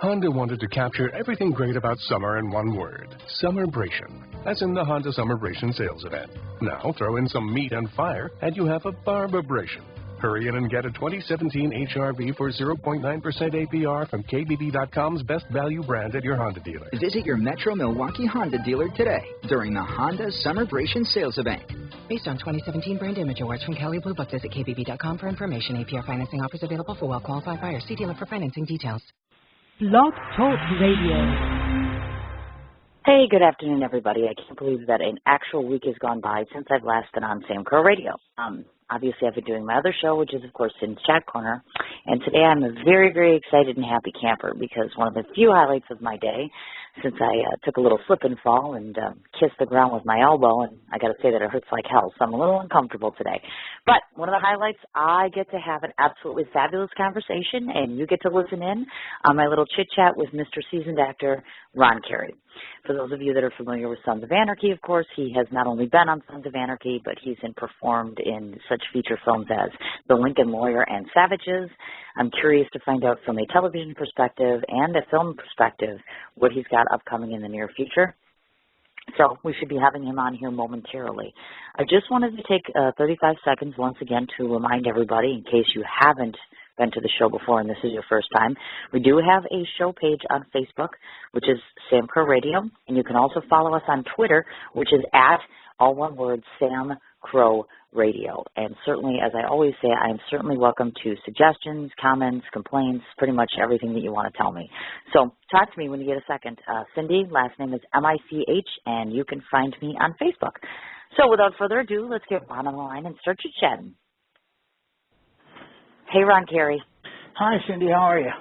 Honda wanted to capture everything great about summer in one word: Summerbration. That's in the Honda Summerbration sales event. Now throw in some meat and fire, and you have a Barbabration. Hurry in and get a 2017 HRV for 0.9% APR from KBB.com's best value brand at your Honda dealer. Visit your Metro Milwaukee Honda dealer today during the Honda Summerbration sales event. Based on 2017 Brand Image Awards from Kelley Blue Book, visit KBB.com for information. APR financing offers available for well-qualified buyers. See dealer for financing details. Blog Talk Radio. Hey, good afternoon, everybody. I can't believe that an actual week has gone by since I've last been on Sam Crow Radio. Obviously, I've been doing my other show, which is, of course, in Chat Corner. And today I'm a very, very excited and happy camper because one of the few highlights of my day, since I took a little slip and fall and kissed the ground with my elbow, and I got to say that it hurts like hell, so I'm a little uncomfortable today. But one of the highlights, I get to have an absolutely fabulous conversation, and you get to listen in on my little chit-chat with Mr. Seasoned Actor Ron Kari. For those of you that are familiar with Sons of Anarchy, of course, he has not only been on Sons of Anarchy, but he's performed in such feature films as The Lincoln Lawyer and Savages. I'm curious to find out from a television perspective and a film perspective what he's got upcoming in the near future. So we should be having him on here momentarily. I just wanted to take 35 seconds once again to remind everybody, in case you haven't been to the show before and this is your first time, we do have a show page on Facebook, which is Sam Crow Radio, and you can also follow us on Twitter, which is at, all one word, Sam Crow Radio. And certainly, as I always say, I am certainly welcome to suggestions, comments, complaints, pretty much everything that you want to tell me. So talk to me when you get a second. Cindy, last name is M-I-C-H, and you can find me on Facebook. So without further ado, let's get Ron on the line and start chatting. Hey, Ron Kari. Hi, Cindy. How are you?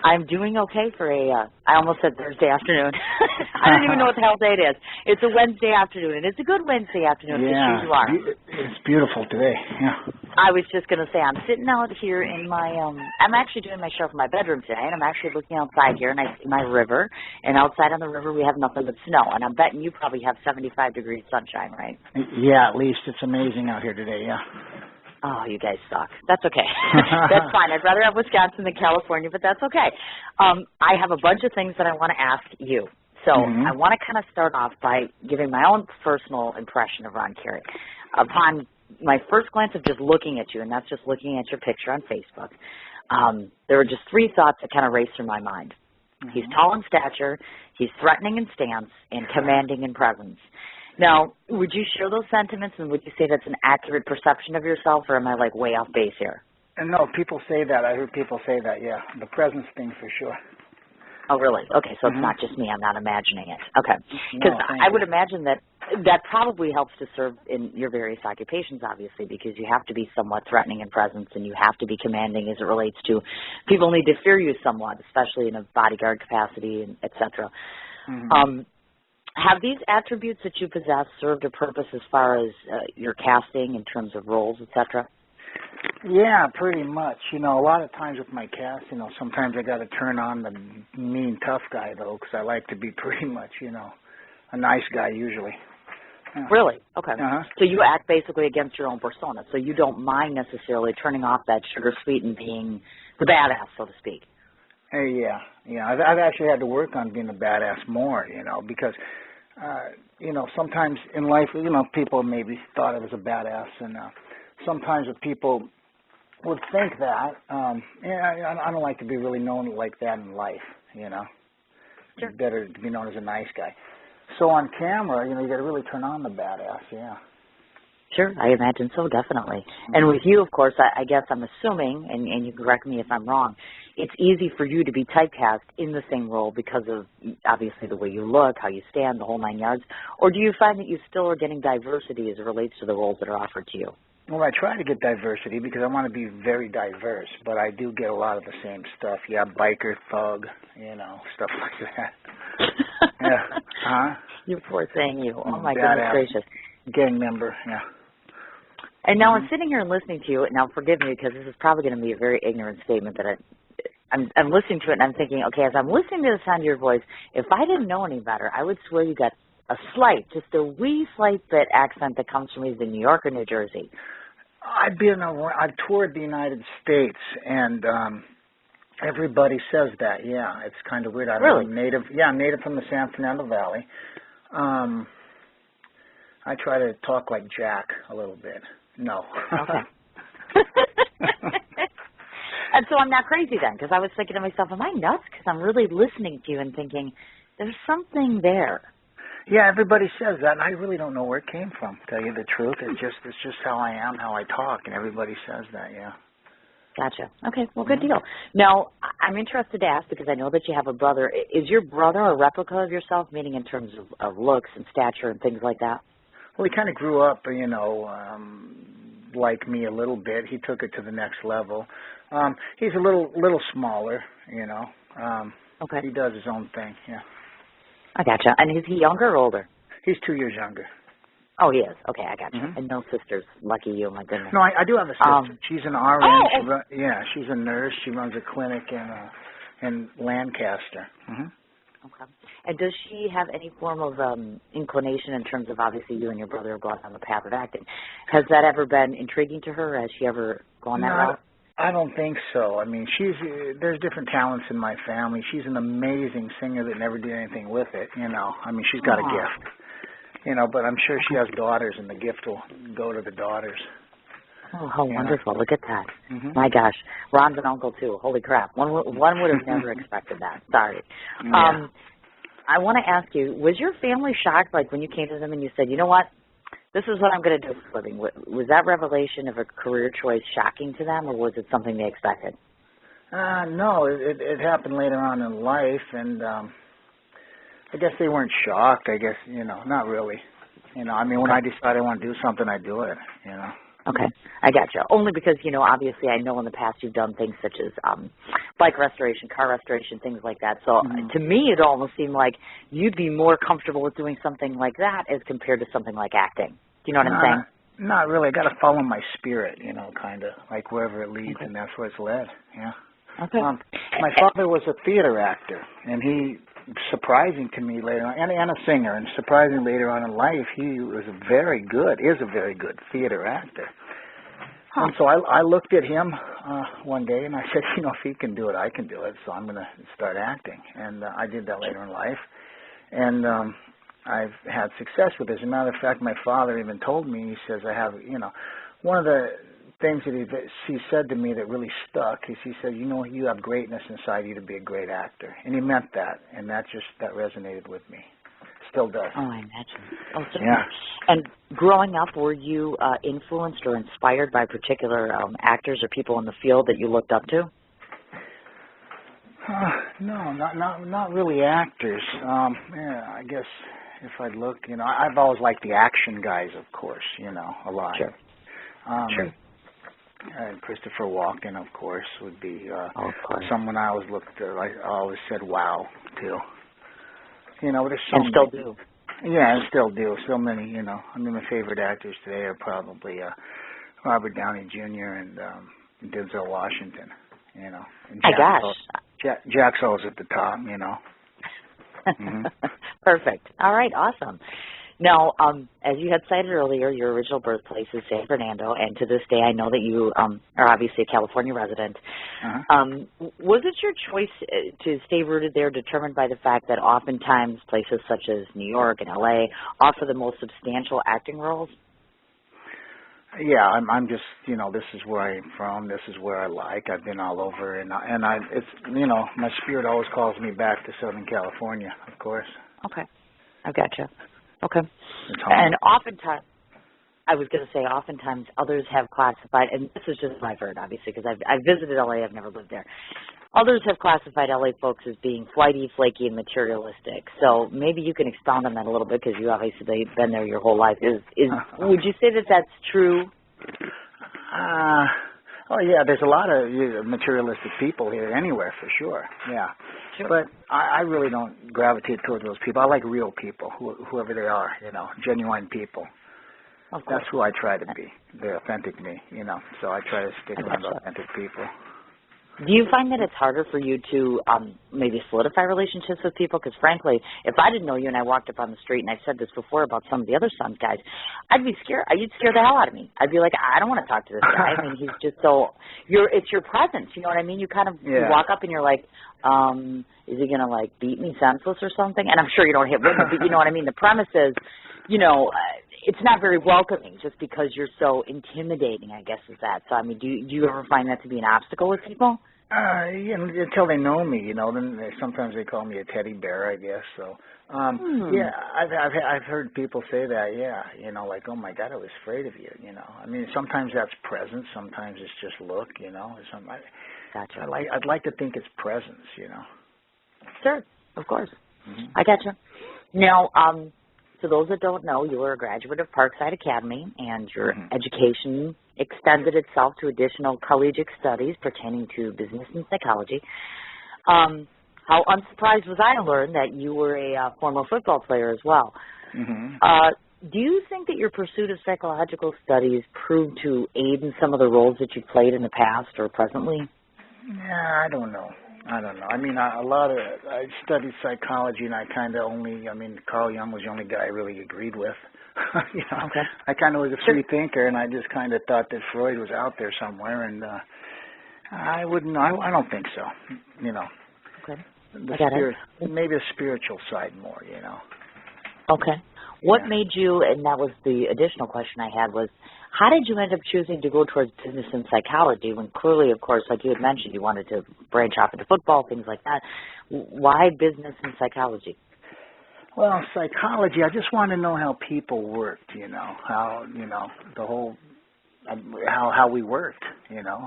I'm doing okay for I almost said Thursday afternoon. I don't even know what the hell day it is. It's a Wednesday afternoon, and it's a good Wednesday afternoon. Yeah, you are. It's beautiful today. Yeah. I was just going to say, I'm sitting out here in my, I'm actually doing my show from my bedroom today, and I'm actually looking outside here, and I see my river, and outside on the river we have nothing but snow, and I'm betting you probably have 75 degrees sunshine, right? Yeah, at least. It's amazing out here today, yeah. Oh, you guys suck. That's okay. That's fine. I'd rather have Wisconsin than California, but that's okay. I have a bunch of things that I want to ask you. So I want to kind of start off by giving my own personal impression of Ron Kari. Upon my first glance of just looking at you, and that's just looking at your picture on Facebook, there were just three thoughts that kind of raced through my mind. He's tall in stature, he's threatening in stance, and commanding in presence. Now, would you share those sentiments, and would you say that's an accurate perception of yourself, or am I, like, way off base here? No, people say that. I heard people say that, yeah. The presence thing for sure. Oh, really? Okay, so it's not just me. I'm not imagining it. Okay. Because I would imagine that that probably helps to serve in your various occupations, obviously, because you have to be somewhat threatening in presence, and you have to be commanding as it relates to people need to fear you somewhat, especially in a bodyguard capacity, and et cetera. Have these attributes that you possess served a purpose as far as your casting in terms of roles, et cetera? Yeah, pretty much. You know, a lot of times with my cast, you know, sometimes I got to turn on the mean, tough guy, though, because I like to be pretty much, you know, a nice guy usually. Yeah. Really? Okay. So you act basically against your own persona, so you don't mind necessarily turning off that sugar sweet and being the badass, so to speak. Yeah. I've actually had to work on being a badass more, you know, because you know, sometimes in life, you know, people maybe thought I was a badass, and sometimes if people would think that, I don't like to be really known like that in life, you know. Sure. It's better to be known as a nice guy. So on camera, you know, you got to really turn on the badass, yeah. Sure, I imagine so, definitely. And with you, of course, I guess I'm assuming, and you correct me if I'm wrong, it's easy for you to be typecast in the same role because of, obviously, the way you look, how you stand, the whole 9 yards, or do you find that you still are getting diversity as it relates to the roles that are offered to you? Well, I try to get diversity because I want to be very diverse, but I do get a lot of the same stuff. Yeah, biker, thug, you know, stuff like that. Yeah. You poor thing, you. Oh, my goodness gracious. Gang member, yeah. And now I'm sitting here and listening to you. Now, forgive me because this is probably going to be a very ignorant statement that I'm listening to it and I'm thinking, okay, as I'm listening to the sound of your voice, if I didn't know any better, I would swear you got a slight, just a wee slight bit accent that comes from either New York or New Jersey. I've toured the United States, and Everybody says that. Yeah, it's kind of weird. I'm native. Yeah, I'm native from the San Fernando Valley. I try to talk like Jack a little bit. No. Okay. And so I'm not crazy then, because I was thinking to myself, am I nuts? Because I'm really listening to you and thinking, there's something there. Yeah, everybody says that, and I really don't know where it came from, to tell you the truth. It's just how I am, how I talk, and everybody says that, yeah. Gotcha. Okay, well, good deal. Now, I'm interested to ask, because I know that you have a brother. Is your brother a replica of yourself, meaning in terms of looks and stature and things like that? Well, he kind of grew up, like me a little bit. He took it to the next level. He's a little smaller, Okay. He does his own thing, yeah. I gotcha. And is he younger or older? He's 2 years younger. Oh, he is. Okay, I gotcha. Mm-hmm. And no sisters. Lucky you, my goodness. No, I do have a sister. She's an RN. Oh! She's a nurse. She runs a clinic in Lancaster. Mm-hmm. Okay. And does she have any form of inclination in terms of, obviously, you and your brother are going on the path of acting? Has that ever been intriguing to her? Has she ever gone that route? I don't think so. I mean, there's different talents in my family. She's an amazing singer that never did anything with it, I mean, she's got a gift, but I'm sure she has daughters, and the gift will go to the daughters. Oh, how wonderful. Look at that. Mm-hmm. My gosh. Ron's an uncle, too. Holy crap. One would have never expected that. Sorry. Yeah. I want to ask you, was your family shocked, like, when you came to them and you said, you know what, this is what I'm going to do for a living? Was that revelation of a career choice shocking to them, or was it something they expected? No, it happened later on in life, and I guess they weren't shocked. I guess, not really. I mean, when I decide I want to do something, I do it, Okay, I gotcha. Only because, obviously I know in the past you've done things such as bike restoration, car restoration, things like that. So to me it almost seemed like you'd be more comfortable with doing something like that as compared to something like acting. Do you know what I'm saying? Not really. I got to follow my spirit, kind of, like wherever it leads, and that's where it's led, yeah. Okay. My father was a theater actor, and he, surprising to me later on, and a singer, and surprising later on in life, he is a very good theater actor. And so I looked at him one day, and I said, if he can do it, I can do it, so I'm going to start acting. And I did that later in life, and I've had success with it. As a matter of fact, my father even told me, he says, I have, one of the things that he said to me that really stuck is he said, you have greatness inside you to be a great actor. And he meant that, and that resonated with me. Still does. Oh, I imagine. Oh, certainly. Yeah. And growing up, were you influenced or inspired by particular actors or people in the field that you looked up to? No, not really actors. I guess if I look, I've always liked the action guys, of course, a lot. Sure. Sure. Christopher Walken, of course, would be of course. Someone I always looked at. I always said wow to. There's so and many. Still do. Yeah, and still do. So many, I mean, my favorite actors today are probably Robert Downey Jr. and Denzel Washington, And my gosh. Jack's always at the top, Mm-hmm. Perfect. All right, awesome. Now, as you had cited earlier, your original birthplace is San Fernando, and to this day I know that you are obviously a California resident. Was it your choice to stay rooted there determined by the fact that oftentimes places such as New York and L.A. offer the most substantial acting roles? Yeah, I'm just, this is where I'm from. This is where I like. I've been all over, and it's, my spirit always calls me back to Southern California, of course. Okay, I gotcha. Okay. And oftentimes, I was going to say, oftentimes others have classified, and this is just what I've heard, obviously, because I've visited L.A., I've never lived there. Others have classified L.A. folks as being flighty, flaky, and materialistic. So maybe you can expound on that a little bit, because you obviously been there your whole life. Would you say that that's true? Oh, yeah, there's a lot of materialistic people here anywhere, for sure, yeah. Sure. But I really don't gravitate towards those people. I like real people, whoever they are, genuine people. That's who I try to be, the authentic me, So I try to stick around authentic people. Do you find that it's harder for you to maybe solidify relationships with people? Because frankly, if I didn't know you and I walked up on the street, and I've said this before about some of the other Suns guys, I'd be scared. You'd scare the hell out of me. I'd be like, I don't want to talk to this guy. I mean, he's just so, it's your presence. You know what I mean? You kind of you walk up and you're like, is he going to like beat me senseless or something? And I'm sure you don't hit women, but you know what I mean? The premise is, you know, it's not very welcoming just because you're so intimidating, I guess, is that. So, I mean, do you ever find that to be an obstacle with people? Yeah, until they know me, you know, then sometimes they call me a teddy bear, I guess. So, yeah, I've heard people say that, yeah, you know, like, oh my God, I was afraid of you, you know. I mean, sometimes that's presence, sometimes it's just look, you know. Gotcha. I'd like to think it's presence, you know. Sure, of course. I gotcha. Now, for those that don't know, you were a graduate of Parkside Academy, and your education extended itself to additional collegiate studies pertaining to business and psychology. How unsurprised was I to learn that you were a former football player as well. Do you think that your pursuit of psychological studies proved to aid in some of the roles that you played in the past or presently? Yeah, I don't know. I mean, I studied psychology, and I kind of only, I mean, Carl Jung was the only guy I really agreed with. You know, I kind of was a free thinker, and I just kind of thought that Freud was out there somewhere, and I don't think so, you know. Okay. Maybe a spiritual side more, you know. Okay. What made you, and that was the additional question I had, was how did you end up choosing to go towards business and psychology when clearly, of course, like you had mentioned, you wanted to branch off into football, things like that. Why business and psychology? Well, psychology, I just want to know how people worked, you know, how, you know, the whole, how we worked, you know,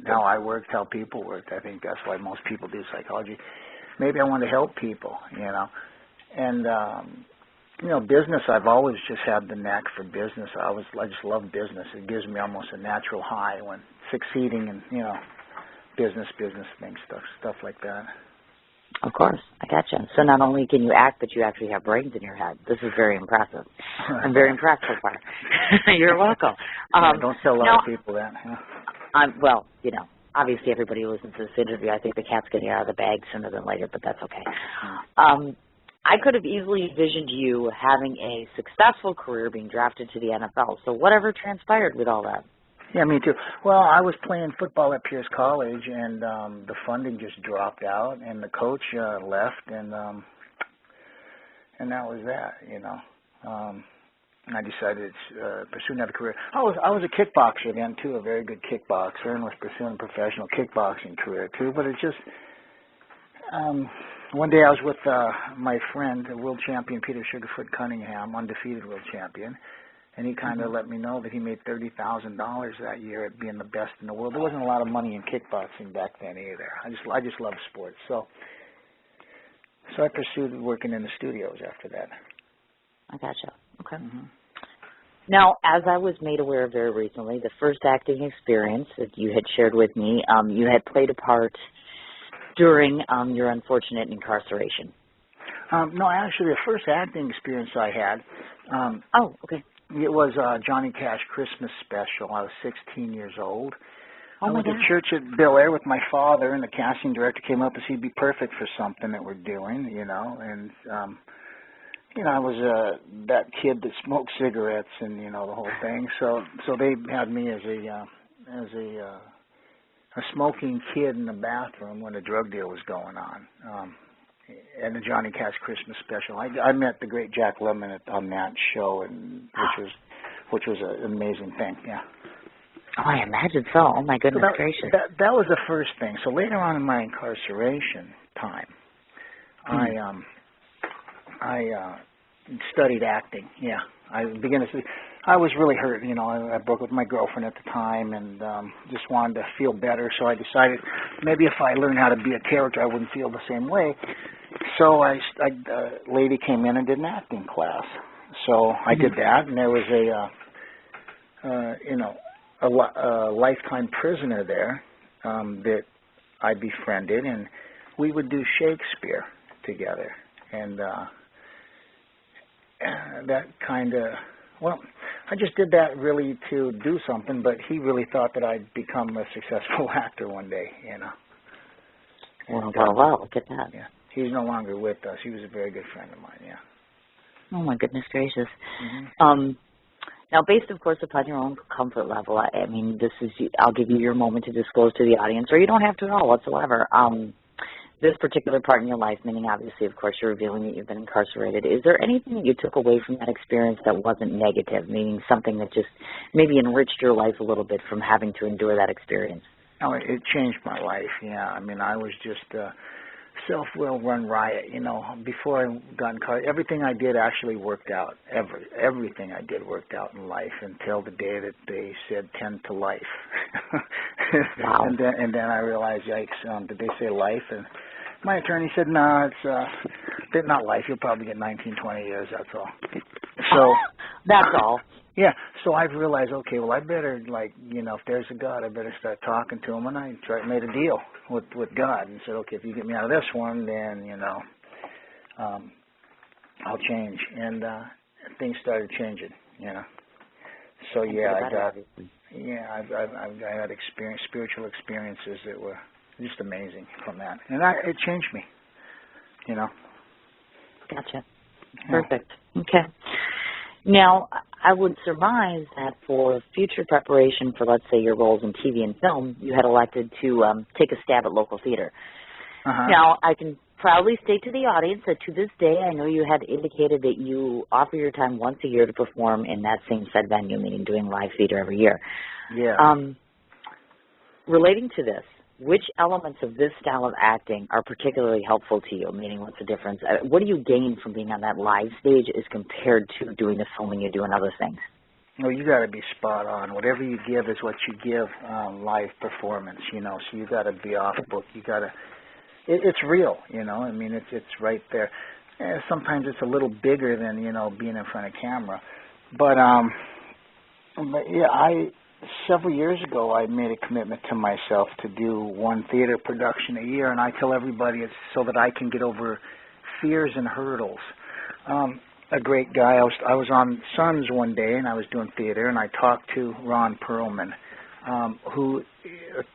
how I worked, how people worked. I think that's why most people do psychology. Maybe I want to help people, you know, and, you know, business, I've always just had the knack for business. I just love business. It gives me almost a natural high when succeeding in, you know, business things, stuff like that. Of course, I gotcha. So not only can you act, but you actually have brains in your head. This is very impressive. I'm very impressed so far. You're welcome. Don't tell a lot of people that. Huh? Well, you know, obviously everybody who listens to this interview, I think the cat's getting out of the bag sooner than later, but that's okay. I could have easily envisioned you having a successful career being drafted to the NFL. So whatever transpired with all that? Yeah, me too. Well, I was playing football at Pierce College, and the funding just dropped out, and the coach left, and that was that, you know. And I decided to pursue another career. I was a kickboxer then, too, a very good kickboxer, and was pursuing a professional kickboxing career, too. But it just, one day I was with my friend, the world champion Peter Sugarfoot Cunningham, undefeated world champion, and he kind of let me know that he made $30,000 that year at being the best in the world. There wasn't a lot of money in kickboxing back then either. I just loved sports. So I pursued working in the studios after that. I gotcha. Okay. Now, as I was made aware very recently, the first acting experience that you had shared with me, you had played a part during your unfortunate incarceration. No, actually, the first acting experience I had, it was Johnny Cash Christmas special. I was 16 years old. I went to church at Bel Air with my father, and the casting director came up and said he'd be perfect for something that we're doing, you know. And, you know, I was that kid that smoked cigarettes and, you know, the whole thing. So they had me as a smoking kid in the bathroom when a drug deal was going on. And the Johnny Cash Christmas special. I met the great Jack Lemmon on that show, and which was an amazing thing. Yeah. Oh, I imagine so. Oh my goodness gracious. That was the first thing. So later on in my incarceration time, I studied acting. Yeah, I was really hurt. You know, I broke up with my girlfriend at the time, and just wanted to feel better. So I decided maybe if I learned how to be a character, I wouldn't feel the same way. So a lady came in and did an acting class. So I did that, and there was a lifetime prisoner there that I befriended, and we would do Shakespeare together. And that kind of, well, I just did that really to do something, but he really thought that I'd become a successful actor one day, you know. Well, wow, look at that. Yeah. He's no longer with us. He was a very good friend of mine, yeah. Oh, my goodness gracious. Mm-hmm. Now, based, of course, upon your own comfort level, I mean, I'll give you your moment to disclose to the audience, or you don't have to at all whatsoever. This particular part in your life, meaning obviously, of course, you're revealing that you've been incarcerated. Is there anything that you took away from that experience that wasn't negative, meaning something that just maybe enriched your life a little bit from having to endure that experience? Oh, it changed my life, yeah. I mean, I was just self-will run riot, you know. Before I got incarcerated, everything I did actually worked out. Everything I did worked out in life until the day that they said 10 to life. Wow. and then I realized, yikes, did they say life? And my attorney said, no, it's not life. You'll probably get 19, 20 years, that's all. So that's all. Yeah, so I've realized, okay, well, I better, if there's a God, I better start talking to him. And I made a deal with God and said, okay, if you get me out of this one, then, I'll change. And things started changing, So, yeah, I've had spiritual experiences that were just amazing from that. And it changed me, Gotcha. Perfect. Okay. Now, I would surmise that for future preparation for, let's say, your roles in TV and film, you had elected to take a stab at local theater. Uh-huh. Now, I can proudly state to the audience that to this day, I know you had indicated that you offer your time once a year to perform in that same said venue, meaning doing live theater every year. Yeah. Relating to this, which elements of this style of acting are particularly helpful to you? Meaning, what's the difference? What do you gain from being on that live stage as compared to doing the filming you do and other things? Well, you got to be spot on. Whatever you give is what you give live performance, So you got to be off book. You got to. It's real, I mean, it's right there. Sometimes it's a little bigger than being in front of camera, but yeah, several years ago, I made a commitment to myself to do one theater production a year, and I tell everybody it's so that I can get over fears and hurdles. A great guy, I was on Sons one day, and I was doing theater, and I talked to Ron Perlman, who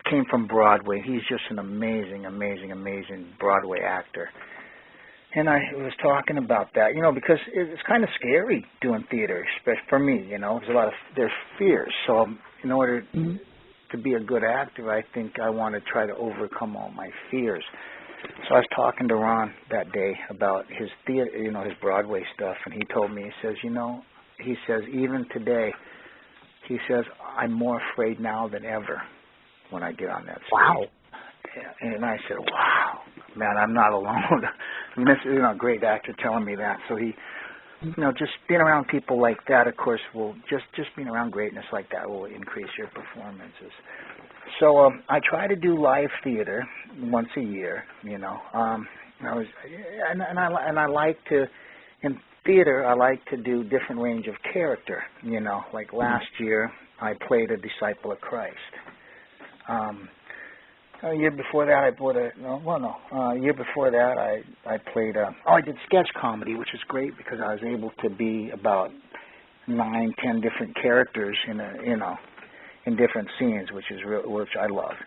came from Broadway. He's just an amazing, amazing, amazing Broadway actor. And I was talking about that, because it's kind of scary doing theater, especially for me, there's fears. So in order to be a good actor, I think I want to try to overcome all my fears. So I was talking to Ron that day about his theater, his Broadway stuff, and he told me, he says, even today, he says, I'm more afraid now than ever when I get on that stage. Wow. And I said, wow, man, I'm not alone. I mean, this is a great actor telling me that. So he, just being around people like that, of course, will just being around greatness like that will increase your performances. So I try to do live theater once a year. I like to, in theater, I like to do different range of character. Like last year, I played a disciple of Christ. A year before that, I played, I did sketch comedy, which is great because I was able to be about 9, 10 different characters in different scenes, which I love.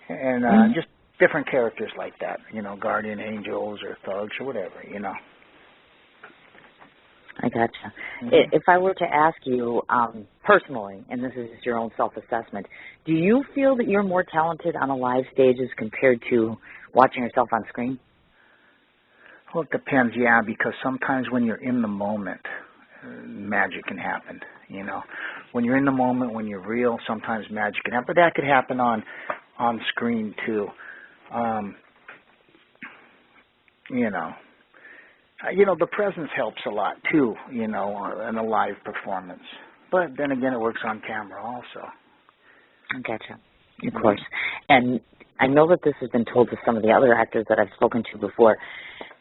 And just different characters like that, guardian angels or thugs or whatever, I gotcha. If I were to ask you personally, and this is just your own self-assessment, do you feel that you're more talented on a live stage as compared to watching yourself on screen? Well, it depends, yeah, because sometimes when you're in the moment, magic can happen, When you're in the moment, when you're real, sometimes magic can happen. But that could happen on screen, too. The presence helps a lot, too, in a live performance. But then again, it works on camera also. Gotcha. Of course. And I know that this has been told to some of the other actors that I've spoken to before.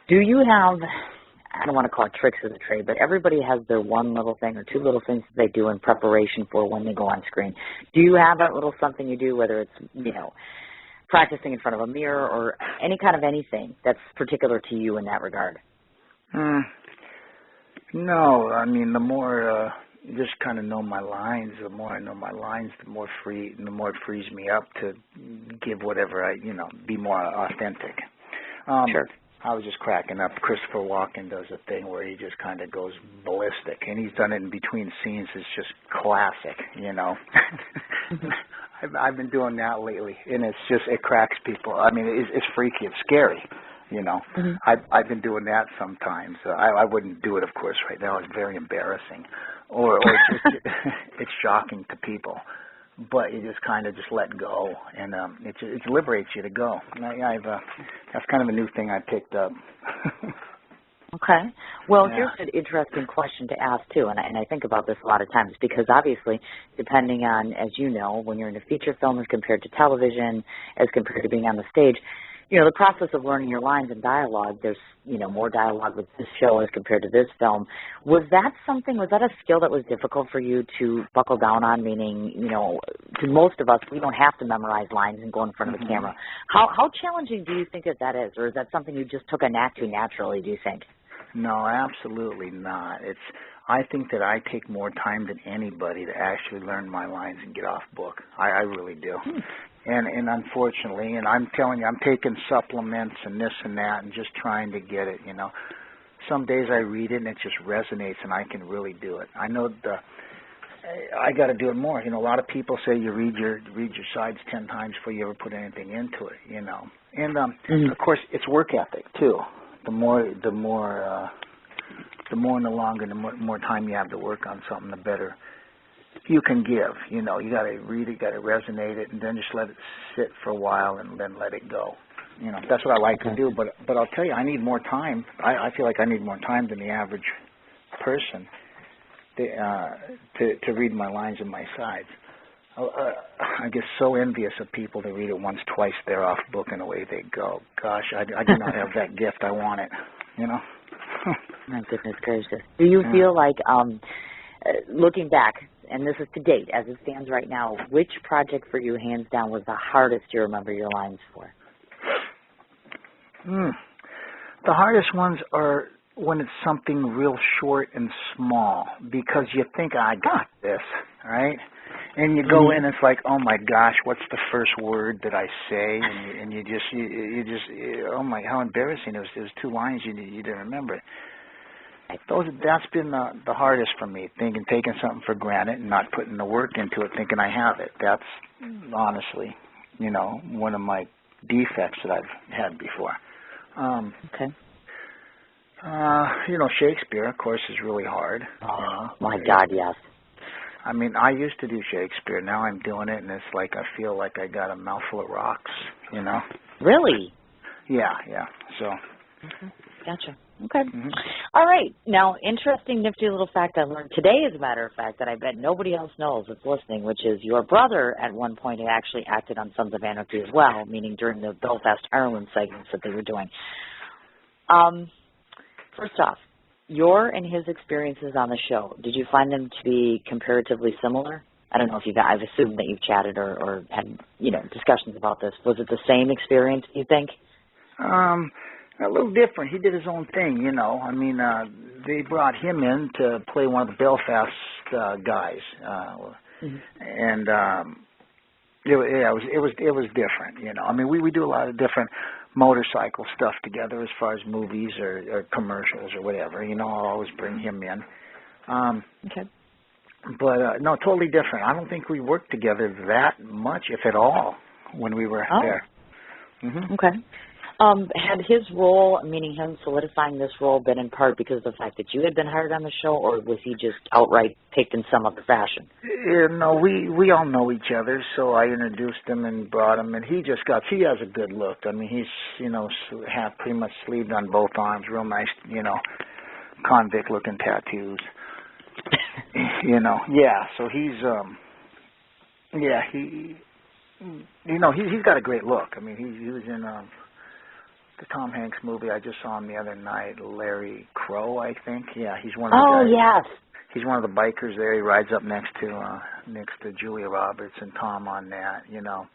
Do you have, I don't want to call it tricks of the trade, but everybody has their one little thing or two little things that they do in preparation for when they go on screen. Do you have that little something you do, whether it's, practicing in front of a mirror or any kind of anything that's particular to you in that regard? No, I mean, the more you just kind of know my lines, the more I know my lines, the more it frees me up to give whatever be more authentic. Sure. I was just cracking up. Christopher Walken does a thing where he just kind of goes ballistic, and he's done it in between scenes. It's just classic, you know. I've been doing that lately, and it cracks people. I mean, it's freaky. It's scary, you know. I've been doing that sometimes. I wouldn't do it, of course, right now. It's very embarrassing, or it's shocking to people. But you just kind of just let go, and it liberates you to go. And that's kind of a new thing I picked up. Okay. Well, here's an interesting question to ask, too, and I think about this a lot of times because obviously, depending on, as you know, when you're in a feature film as compared to television, as compared to being on the stage, you know, the process of learning your lines and dialogue, there's, you know, more dialogue with this show as compared to this film. Was that a skill that was difficult for you to buckle down on, meaning, you know, to most of us, we don't have to memorize lines and go in front of the camera. How challenging do you think that is, or is that something you just took a knack to naturally, do you think? No, absolutely not. I think that I take more time than anybody to actually learn my lines and get off book. I really do. And unfortunately, and I'm telling you, I'm taking supplements and this and that and just trying to get it, you know. Some days I read it and it just resonates and I can really do it. I know I got to do it more. You know, a lot of people say you read your sides 10 times before you ever put anything into it, you know. And of course, it's work ethic too. The more and the longer, the more time you have to work on something, the better you can give. You know, you got to read it, got to resonate it, and then just let it sit for a while and then let it go. You know, that's what I like to do. But I'll tell you, I need more time. I feel like I need more time than the average person to read my lines and my sides. I get so envious of people that read it once, twice, they're off book and away they go. Gosh, I do not have that gift. I want it, you know. My goodness gracious. Do you feel like, looking back, and this is to date, as it stands right now, which project for you, hands down, was the hardest to remember your lines for? The hardest ones are when it's something real short and small, because you think, I got this, right? And you go in, it's like, oh my gosh, what's the first word that I say? And you just, oh my, how embarrassing! It was 2 lines you didn't remember. That's been the hardest for me. Taking something for granted and not putting the work into it, thinking I have it. That's honestly, you know, one of my defects that I've had before. Okay. You know, Shakespeare, of course, is really hard. Oh, my God, yes. I mean, I used to do Shakespeare. Now I'm doing it, and it's like I feel like I got a mouthful of rocks, you know? Really? Yeah. So. Okay. Gotcha. Okay. All right. Now, interesting, nifty little fact I learned today, as a matter of fact, that I bet nobody else knows that's listening, which is your brother at one point had actually acted on Sons of Anarchy as well, meaning during the Belfast, Ireland segments that they were doing. First off, your and his experiences on the show, did you find them to be comparatively similar? I don't know if I've assumed that you've chatted or had, you know, discussions about this. Was it the same experience, do you think? A little different. He did his own thing, you know. I mean, they brought him in to play one of the Belfast guys, and it was different, you know. I mean, we do a lot of different motorcycle stuff together as far as movies or commercials or whatever. You know, I'll always bring him in. Okay. But no, totally different. I don't think we worked together that much, if at all, when we were there. Okay. Had his role, meaning him solidifying this role, been in part because of the fact that you had been hired on the show, or was he just outright picked in some other fashion? No, we all know each other, so I introduced him and brought him, and he has a good look. I mean, he's, you know, pretty much sleeved on both arms, real nice, you know, convict-looking tattoos. You know, yeah, so he's, you know, he's got a great look. I mean, he was in the Tom Hanks movie. I just saw him the other night, Larry Crow, I think. Yeah, he's one of the guys. Oh, yes. He's one of the bikers there. He rides up next to Julia Roberts and Tom on that, you know.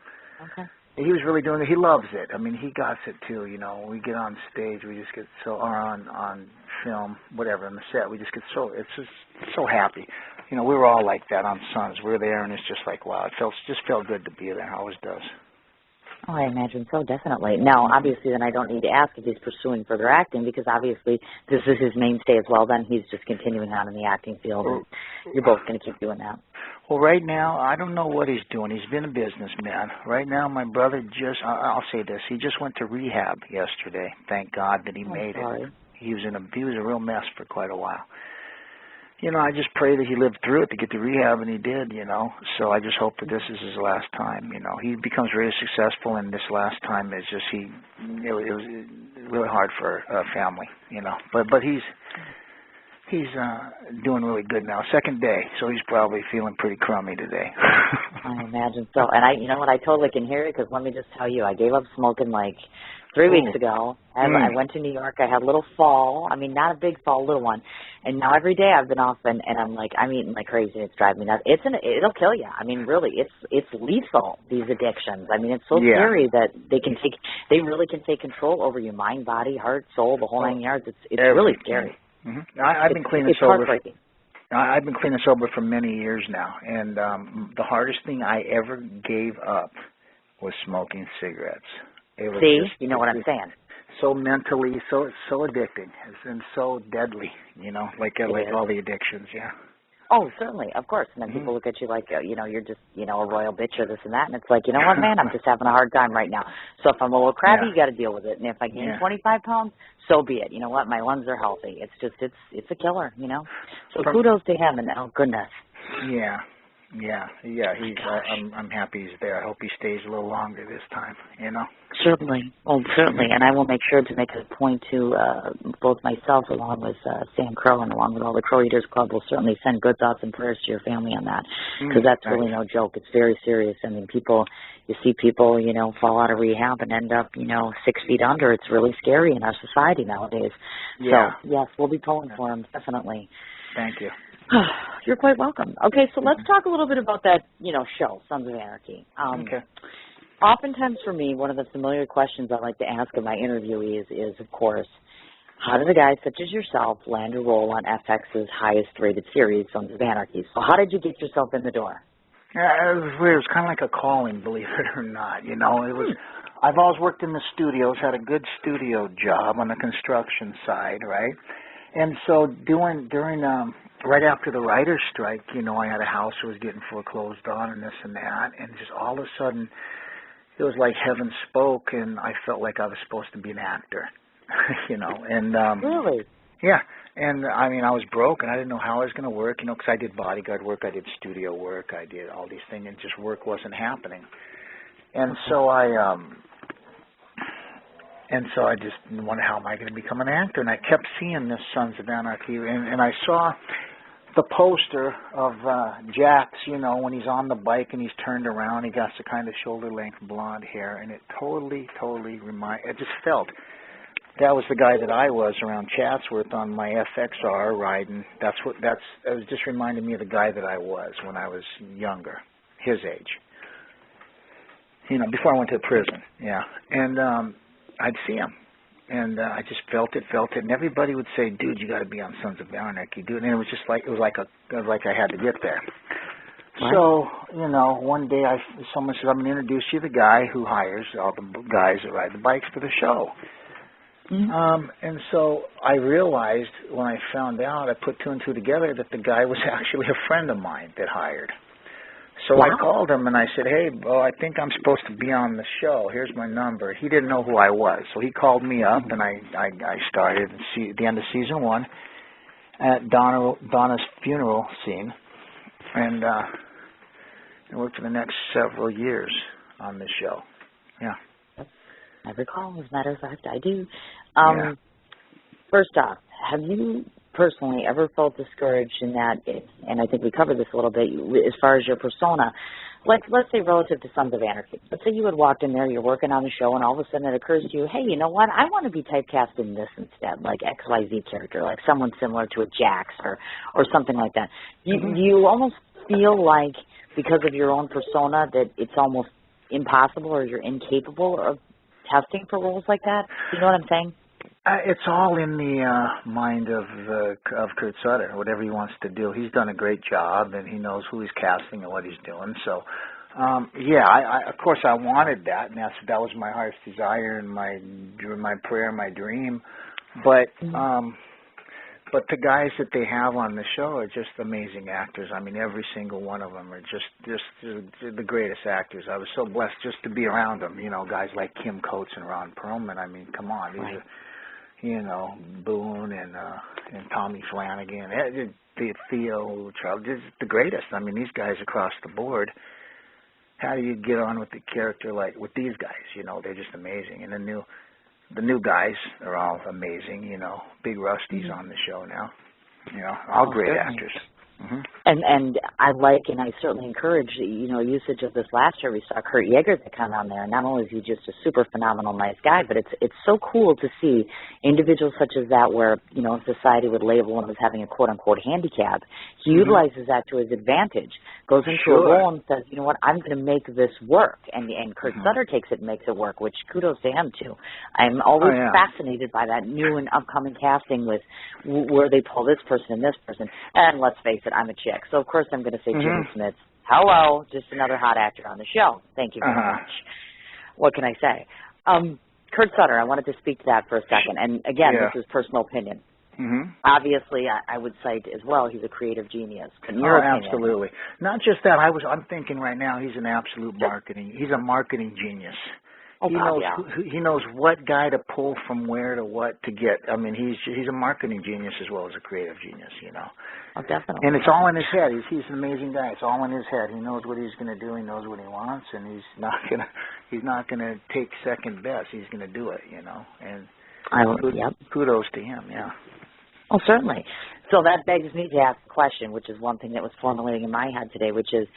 Okay. He was really doing it. He loves it. I mean, he got it too, you know. When we get on stage, we just get or on film, whatever, on the set, we just get it's just so happy. You know, we were all like that on Sons. We were there, and it's just like, wow, just felt good to be there. It always does. Oh, I imagine so, definitely. Now, obviously, then I don't need to ask if he's pursuing further acting because obviously this is his mainstay as well. Then he's just continuing on in the acting field, and you're both going to keep doing that. Well, right now, I don't know what he's doing. He's been a businessman. Right now, my brother I'll say this, he just went to rehab yesterday. Thank God that he made it. He was a real mess for quite a while. You know, I just pray that he lived through it to get to rehab, and he did, you know. So I just hope that this is his last time, you know. He becomes very successful, and this last time is just it was really hard for a family, you know. But he's doing really good now. Second day, so he's probably feeling pretty crummy today. I imagine so. And you know what, I totally can hear it because let me just tell you, I gave up smoking like 3 weeks ago. I went to New York. I had a little fall. I mean, not a big fall, a little one. And now every day I've been off, and I'm like, I'm eating like crazy. It's driving me nuts. It'll kill you. I mean, really, it's lethal, these addictions. I mean, it's so scary that they really can take control over your mind, body, heart, soul, the whole 9 yards. It's really scary. Mm-hmm. I've been clean and sober. Heartbreaking. I've been clean and sober for many years now, and the hardest thing I ever gave up was smoking cigarettes. It was you know what I'm saying? So mentally, so addicting, and so deadly. You know, like all the addictions. Yeah. Oh, certainly, of course. And then people look at you like, you know, you're just, you know, a royal bitch or this and that. And it's like, you know what, man, I'm just having a hard time right now. So if I'm a little crabby, you got to deal with it. And if I gain 25 pounds, so be it. You know what? My lungs are healthy. It's just, it's a killer, you know. So kudos to him, and oh goodness. Yeah. I'm happy he's there. I hope he stays a little longer this time, you know. Certainly. Oh, certainly. And I will make sure to make a point to both myself along with Sam Crow and along with all the Crow Eaters Club will certainly send good thoughts and prayers to your family on that because that's really no joke. It's very serious. I mean, you see people, you know, fall out of rehab and end up, you know, 6 feet under. It's really scary in our society nowadays. Yeah. So, yes, we'll be pulling for him, definitely. Thank you. You're quite welcome. Okay, so let's talk a little bit about that, you know, show, Sons of Anarchy. Okay. Oftentimes for me, one of the familiar questions I like to ask of my interviewees is, of course, how did a guy such as yourself land a role on FX's highest-rated series, Sons of Anarchy? So how did you get yourself in the door? Yeah, it was weird. It was kind of like a calling, believe it or not. You know, I've always worked in the studios, had a good studio job on the construction side, right? And so during right after the writer's strike, you know, I had a house that was getting foreclosed on and this and that, and just all of a sudden, it was like heaven spoke, and I felt like I was supposed to be an actor, you know. And really? Yeah. And, I mean, I was broke, and I didn't know how I was going to work, you know, because I did bodyguard work, I did studio work, I did all these things, and just work wasn't happening. And so I just wondered, how am I going to become an actor? And I kept seeing this Sons of Anarchy, and I saw the poster of Jax, you know, when he's on the bike and he's turned around, he got the kind of shoulder-length blonde hair, and it totally I just felt that was the guy that I was around Chatsworth on my FXR riding. It was just reminding me of the guy that I was when I was younger, his age. You know, before I went to prison, yeah. And I'd see him, and I just felt it, and everybody would say, "Dude, you got to be on Sons of Anarchy, dude." And it was just like I had to get there. Right. So, you know, one day someone said, "I'm going to introduce you to the guy who hires all the guys that ride the bikes for the show." Mm-hmm. And so I realized when I found out, I put two and two together, that the guy was actually a friend of mine that hired. So I called him and I said, "Hey, bro, I think I'm supposed to be on the show. Here's my number." He didn't know who I was, so he called me up, and I started at the end of season 1 at Donna's funeral scene, and I worked for the next several years on this show. Yeah. I recall, as a matter of fact, I do. First off, have you personally ever felt discouraged in that, and I think we covered this a little bit, as far as your persona, let's say relative to Sons of Anarchy. Let's say you had walked in there, you're working on the show, and all of a sudden it occurs to you, hey, you know what, I want to be typecast in this instead, like XYZ character, like someone similar to a Jax or something like that. Do you almost feel like, because of your own persona, that it's almost impossible or you're incapable of testing for roles like that? You know what I'm saying? It's all in the mind of Kurt Sutter, whatever he wants to do. He's done a great job, and he knows who he's casting and what he's doing. So Yeah, I of course I wanted that, and that was my heart's desire and my prayer, my dream. But but the guys that they have on the show are just amazing actors. I mean, every single one of them are just the greatest actors. I was so blessed just to be around them. You know, guys like Kim Coates and Ron Perlman. I mean, come on, these are, you know, Boone and Tommy Flanagan, Theo, Charles, just the greatest. I mean, these guys across the board. How do you get on with the character like with these guys? You know, they're just amazing. And the new guys are all amazing. You know, Big Rusty's on the show now. You know, all great actors. Mm-hmm. And I like, and I certainly encourage, you know, usage of this last year. We saw Kurt Yeager that come on there, and not only is he just a super phenomenal, nice guy, but it's so cool to see individuals such as that where, you know, society would label him as having a quote-unquote handicap. He utilizes that to his advantage, goes into a role and says, you know what, I'm going to make this work. And Kurt Sutter takes it and makes it work, which kudos to him, too. I'm always fascinated by that new and upcoming casting with where they pull this person and this person. And let's face it, I'm a chick. So, of course, I'm going to say Jimmy Smits. Hello, just another hot actor on the show. Thank you very much. What can I say? Kurt Sutter, I wanted to speak to that for a second. And, again, this is personal opinion. Obviously, I would cite as well he's a creative genius. Absolutely. Not just that. I'm thinking right now he's an absolute marketing. He's a marketing genius. He knows what guy to pull from where to what to get. I mean, he's a marketing genius as well as a creative genius. You know. Oh, definitely. And it's all in his head. He's an amazing guy. It's all in his head. He knows what he's going to do. He knows what he wants, and he's not gonna take second best. He's going to do it. You know. And kudos to him. Yeah. Oh, certainly. So that begs me to ask the question, which is one thing that was formulating in my head today, which is,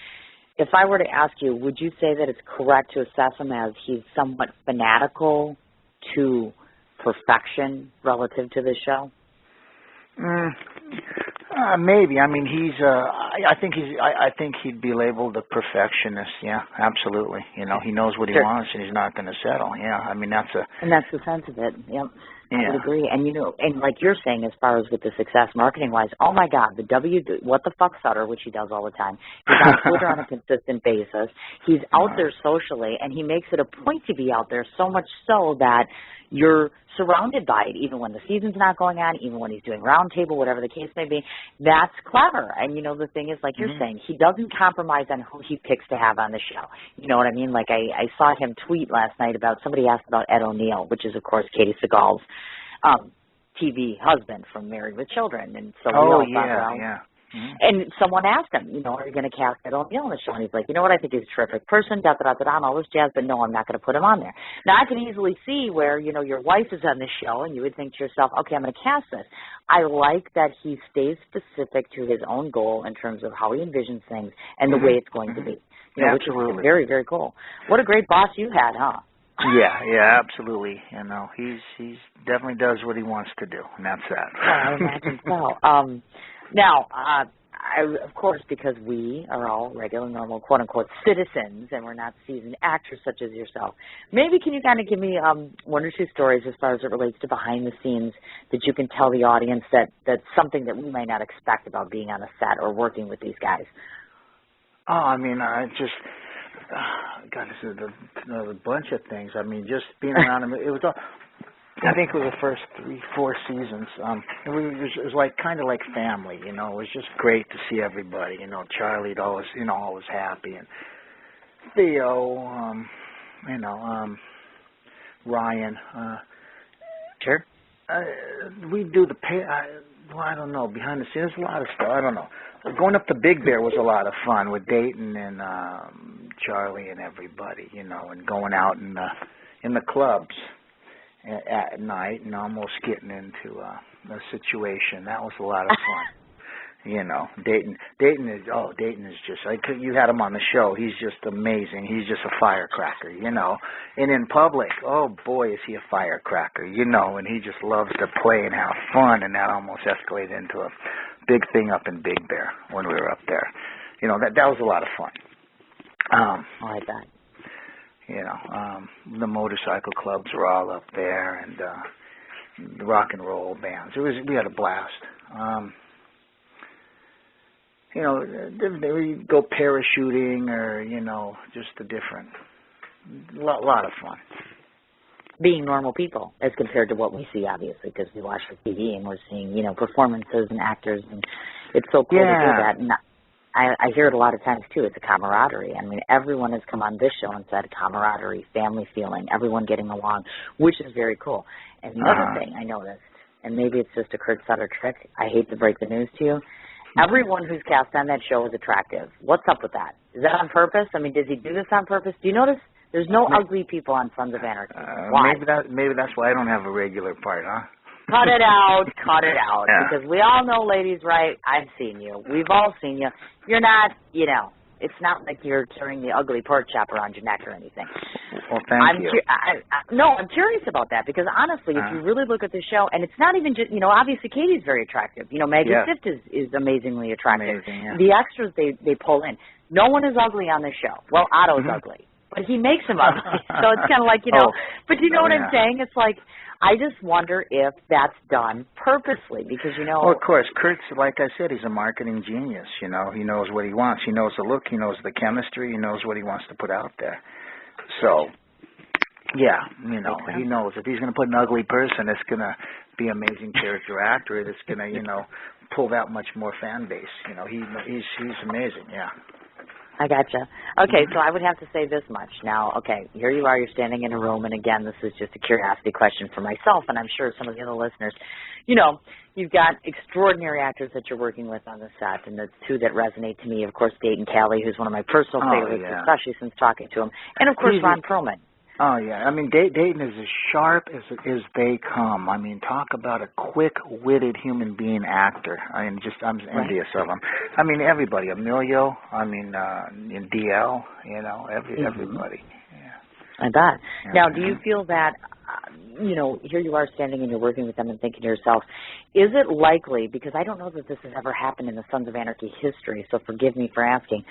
if I were to ask you, would you say that it's correct to assess him as he's somewhat fanatical to perfection relative to this show? Maybe. I mean, I think he'd be labeled a perfectionist. Yeah, absolutely. You know, he knows what he wants, and he's not going to settle. Yeah, I mean, and that's the sense of it. Yep. I would agree. And, you know, and like you're saying, as far as with the success marketing-wise, oh, my God, what the fuck Sutter, which he does all the time. He's on Twitter on a consistent basis. He's out there socially, and he makes it a point to be out there, so much so that you're surrounded by it, even when the season's not going on, even when he's doing roundtable, whatever the case may be. That's clever. And, you know, the thing is, like you're saying, he doesn't compromise on who he picks to have on the show. You know what I mean? Like I saw him tweet last night about, somebody asked about Ed O'Neill, which is, of course, Katie Seagal's TV husband from Married with Children. And so And someone asked him, you know, are you going to cast Ed O'Neill on the show? And he's like, you know what, I think he's a terrific person, and all this jazz, but no, I'm not going to put him on there. Now, I can easily see where, you know, your wife is on the show, and you would think to yourself, okay, I'm going to cast this. I like that he stays specific to his own goal in terms of how he envisions things and the way it's going to be, you know, which is very, very cool. What a great boss you had, huh? Yeah, absolutely. You know, he's definitely does what he wants to do, and that's that. I imagine so. Now, of course, because we are all regular, normal, quote-unquote citizens, and we're not seasoned actors such as yourself, maybe can you kind of give me one or two stories as far as it relates to behind the scenes that you can tell the audience that's something that we might not expect about being on a set or working with these guys? Oh, I mean, God, this is a bunch of things. I mean, just being around him, it was all... I think it was the first 3-4 seasons. It was like kind of like family, you know. It was just great to see everybody. You know, Charlie'd always happy, and Theo, Ryan. Sure. We do the pay. I don't know. Behind the scenes, there's a lot of stuff. I don't know. Going up to Big Bear was a lot of fun with Dayton and Charlie and everybody, you know, and going out in the clubs at night and almost getting into a situation. That was a lot of fun. You know, Dayton is just, you had him on the show. He's just amazing. He's just a firecracker, you know. And in public, oh boy, is he a firecracker, you know, and he just loves to play and have fun, and that almost escalated into a big thing up in Big Bear when we were up there. You know, that was a lot of fun. I bet. You know, the motorcycle clubs were all up there, and the rock and roll bands. We had a blast. you know, they go parachuting or, you know, just a different, lot of fun. Being normal people as compared to what we see, obviously, because we watch the TV and we're seeing, you know, performances and actors, and it's so cool to hear that. And I hear it a lot of times, too. It's a camaraderie. I mean, everyone has come on this show and said camaraderie, family feeling, everyone getting along, which is very cool. And the other thing I noticed, and maybe it's just a Kurt Sutter trick, I hate to break the news to you, everyone who's cast on that show is attractive. What's up with that? Is that on purpose? I mean, does he do this on purpose? Do you notice there's no ugly people on Sons of Anarchy? Why? Maybe that's why I don't have a regular part, huh? Cut it out, because we all know, ladies, right? I've seen you. We've all seen you. You're not, you know, it's not like you're carrying the ugly pork chop around your neck or anything. Well, thank you. I'm curious about that because, honestly, if you really look at the show, and it's not even just, you know, obviously Katie's very attractive. You know, Maggie Stift is amazingly attractive. Amazing, yeah. The extras they pull in. No one is ugly on this show. Well, Otto's ugly, but he makes him ugly. So it's kind of like, you know, but you know what I'm saying? It's like, I just wonder if that's done purposely because, you know. Well, of course, Kurt's, like I said, he's a marketing genius, you know. He knows what he wants. He knows the look. He knows the chemistry. He knows what he wants to put out there. So, yeah, you know, he knows if he's going to put an ugly person, it's going to be an amazing character actor. It's going to, you know, pull that much more fan base. You know, he's amazing, yeah. I gotcha. Okay, so I would have to say this much. Now, okay, here you are, you're standing in a room, and again, this is just a curiosity question for myself, and I'm sure some of the other listeners. You know, you've got extraordinary actors that you're working with on the set, and the two that resonate to me, of course, Dayton Callie, who's one of my personal favorites, especially since talking to him, and, of course, Ron Perlman. Oh, yeah. I mean, Dayton is as sharp as they come. I mean, talk about a quick-witted human being actor. I'm envious of him. I mean, everybody. Emilio, I mean, DL, you know, everybody. Yeah. I bet. Now, do you feel that, you know, here you are standing and you're working with them and thinking to yourself, is it likely, because I don't know that this has ever happened in the Sons of Anarchy history, so forgive me for asking,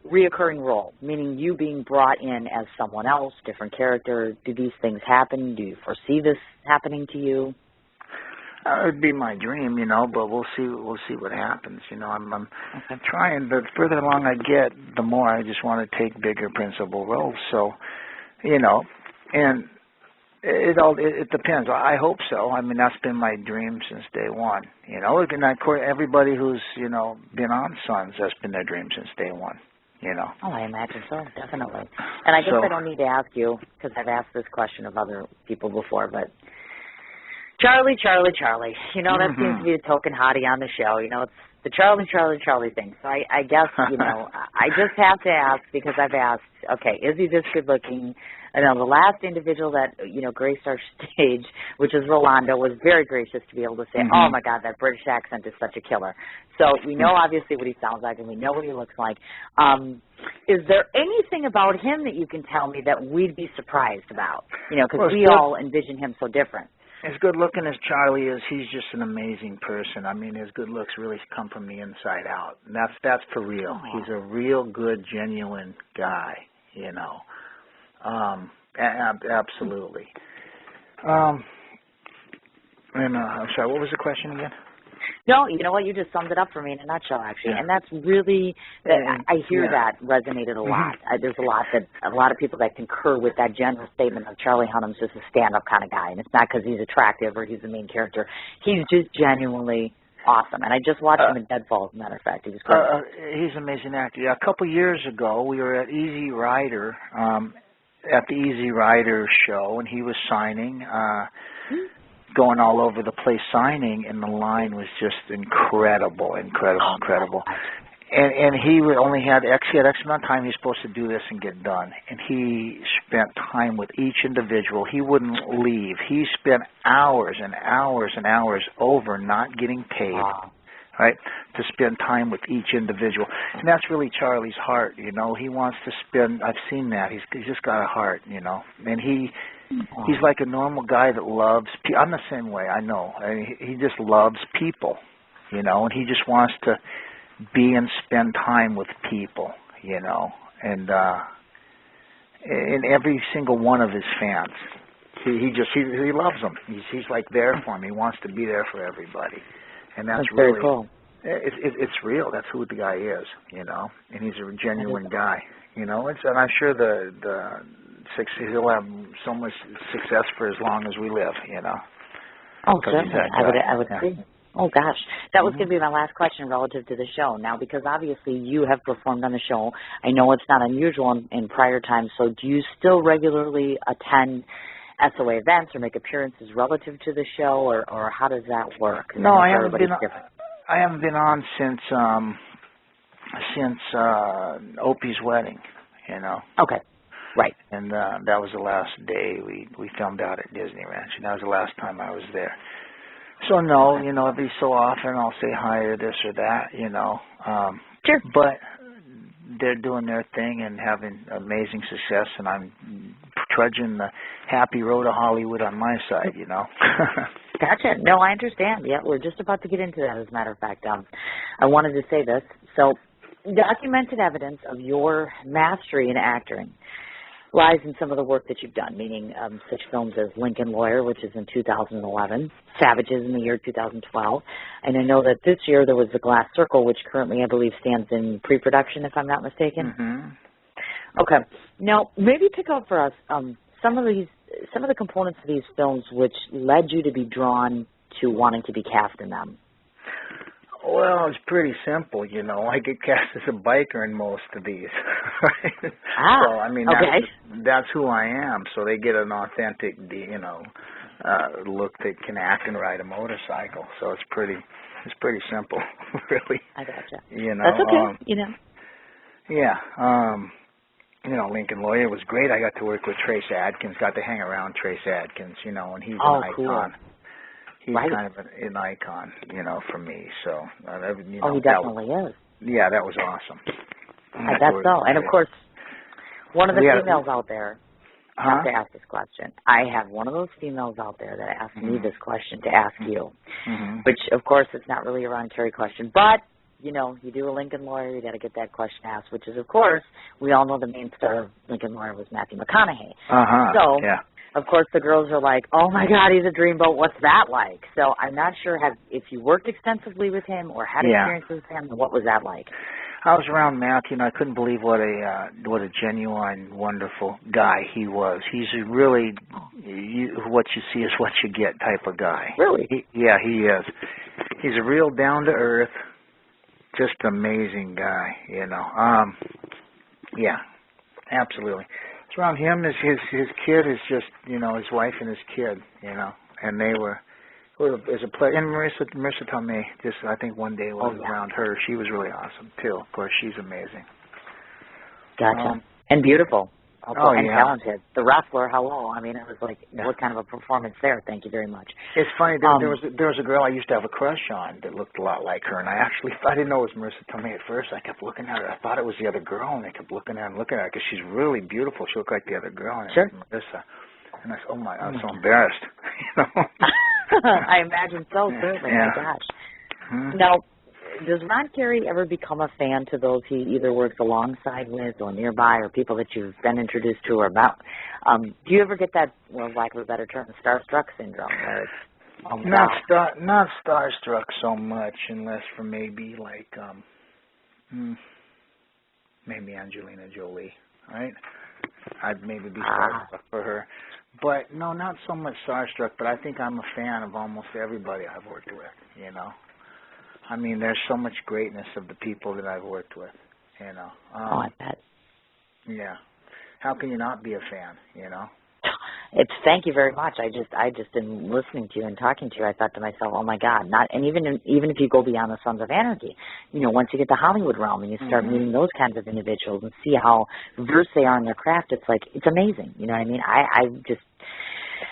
reoccurring role, meaning you being brought in as someone else, different character. Do these things happen? Do you foresee this happening to you? It would be my dream, you know, but we'll see what happens. You know, I'm trying. The further along I get, the more I just want to take bigger principal roles. So, you know, and it depends. I hope so. I mean, that's been my dream since day one. You know, and of course, everybody who's, you know, been on Sons, that's been their dream since day one. You know. Oh, I imagine so, definitely. And I guess I don't need to ask you, because I've asked this question of other people before, but Charlie. You know, that seems to be the token hottie on the show. You know, it's the Charlie thing. So I guess, you know, I just have to ask, because I've asked, okay, is he this good looking? I know the last individual that, you know, graced our stage, which is Rolando, was very gracious to be able to say, oh, my God, that British accent is such a killer. So we know, obviously, what he sounds like, and we know what he looks like. Is there anything about him that you can tell me that we'd be surprised about? You know, because we all envision him so different. As good looking as Charlie is, he's just an amazing person. I mean, his good looks really come from the inside out. And that's for real. He's a real good, genuine guy, you know. Absolutely. I'm sorry, what was the question again? No, you know what? You just summed it up for me in a nutshell, actually. Yeah. And that's really, I hear that resonated a lot. There's a lot of people that concur with that general statement of Charlie Hunnam's just a stand-up kind of guy. And it's not because he's attractive or he's the main character. He's just genuinely awesome. And I just watched him in Deadfall, as a matter of fact. He was great. He's an amazing actor. Yeah, a couple years ago, we were at Easy Rider, at the Easy Rider show, and he was signing, going all over the place signing, and the line was just incredible. And he only had X amount of time he was supposed to do this and get done. And he spent time with each individual. He wouldn't leave. He spent hours and hours and hours over not getting paid. Right, to spend time with each individual. And that's really Charlie's heart, you know. He wants to spend, I've seen that. He's just got a heart, you know. And he's like a normal guy that loves people. I'm the same way, I know. He just loves people, you know, and he just wants to be and spend time with people, you know. And in every single one of his fans. He loves them. He's like there for them. He wants to be there for everybody. And that's really very cool. It's real. That's who the guy is, you know, and he's a genuine guy, you know. And I'm sure he'll have so much success for as long as we live, you know. Oh, certainly. I would yeah. agree. Oh, gosh. That was going to be my last question relative to the show. Now, because obviously you have performed on the show, I know it's not unusual in prior times, so do you still regularly attend SOA events or make appearances relative to the show, or how does that work? No, I haven't been on since Opie's wedding, you know. Okay. Right. And that was the last day we filmed out at Disney Ranch, and that was the last time I was there. So, no, you know, every so often I'll say hi or this or that, you know. Sure. But they're doing their thing and having amazing success, and I'm trudging the happy road to Hollywood on my side, you know. Gotcha. No, I understand. Yeah, we're just about to get into that, as a matter of fact. I wanted to say this. So, documented evidence of your mastery in acting lies in some of the work that you've done, meaning such films as Lincoln Lawyer, which is in 2011, Savages in the year 2012, and I know that this year there was The Glass Circle, which currently I believe stands in pre-production, if I'm not mistaken. Mm-hmm. Okay. Now, maybe pick out for us some of the components of these films which led you to be drawn to wanting to be cast in them. Well, it's pretty simple, you know. I get cast as a biker in most of these. Right? So, I mean, that's who I am. So they get an authentic, you know, look that can act and ride a motorcycle. So it's pretty simple, really. I gotcha. You know, that's okay. You know. Yeah. You know, Lincoln Lawyer was great. I got to work with Trace Adkins. Got to hang around Trace Adkins, you know, and he's an icon. Cool. He's kind of an icon, you know, for me. So, you know, he definitely is. Yeah, that was awesome. I bet so. And, of course, one of the females out there, I have to ask this question. I have one of those females out there that asked me this question to ask you, which, of course, it's not really a Ron Kari question, but, you know, you do a Lincoln Lawyer, you got to get that question asked, which is, of course, we all know the main star of Lincoln Lawyer was Matthew McConaughey. So, of course, the girls are like, oh, my God, he's a dreamboat. What's that like? So I'm not sure if you worked extensively with him or had experiences with him. What was that like? I was around Matthew, and I couldn't believe what a genuine, wonderful guy he was. He's a really, what you see is what you get type of guy. Really? He is. He's a real down-to-earth, just amazing guy, you know. Yeah, absolutely. It's around him. His kid is just, you know, his wife and his kid, you know, and they were as a play. And Marissa Tomei, just I think one day was around her. She was really awesome too. Of course, she's amazing. Gotcha. And beautiful. And talented. The wrestler, hello. I mean, it was like, what kind of a performance there? Thank you very much. It's funny. There was a girl I used to have a crush on that looked a lot like her, and I didn't know it was Marissa Tomei at first. I kept looking at her. I thought it was the other girl, and I kept looking at her because she's really beautiful. She looked like the other girl, and it was Marissa. And I said, oh my, I was so embarrassed. You know? I imagine so, certainly. Yeah. My gosh. Now, does Ron Kari ever become a fan to those he either works alongside with or nearby or people that you've been introduced to or about? Do you ever get that, well, lack of a better term, starstruck syndrome? Where it's, not starstruck so much unless for maybe like maybe Angelina Jolie, right? I'd maybe be starstruck for her. But, no, not so much starstruck, but I think I'm a fan of almost everybody I've worked with, you know. I mean, there's so much greatness of the people that I've worked with, you know. I bet. Yeah. How can you not be a fan, you know? Thank you very much. I just in listening to you and talking to you, I thought to myself, oh my God, even if you go beyond the Sons of Anarchy, you know, once you get the Hollywood realm and you start meeting those kinds of individuals and see how versed they are in their craft, it's like, it's amazing. You know what I mean? I just,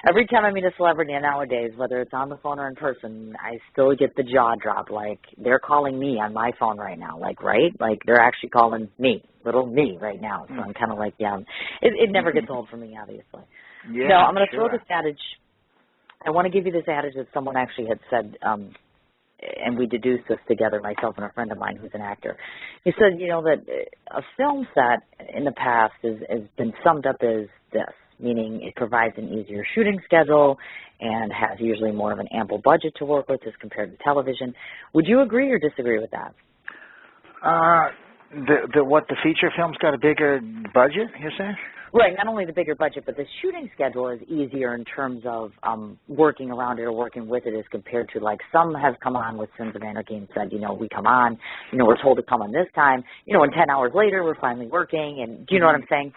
every time I meet a celebrity nowadays, whether it's on the phone or in person, I still get the jaw drop. Like, they're calling me on my phone right now. Like, right? Like, they're actually calling me, little me right now. So I'm kind of like, yeah, it never gets old for me, obviously. Yeah, no, I'm going to throw this adage. I want to give you this adage that someone actually had said, and we deduced this together, myself and a friend of mine who's an actor. He said, you know, that a film set in the past has been summed up as this. meaning it provides an easier shooting schedule and has usually more of an ample budget to work with as compared to television. Would you agree or disagree with that? The feature film's got a bigger budget, you're saying? Right, not only the bigger budget, but the shooting schedule is easier in terms of working around it or working with it as compared to, like, some have come on with Sons of Anarchy and said, we come on, we're told to come on this time, and 10 hours later we're finally working, and do you know what I'm saying?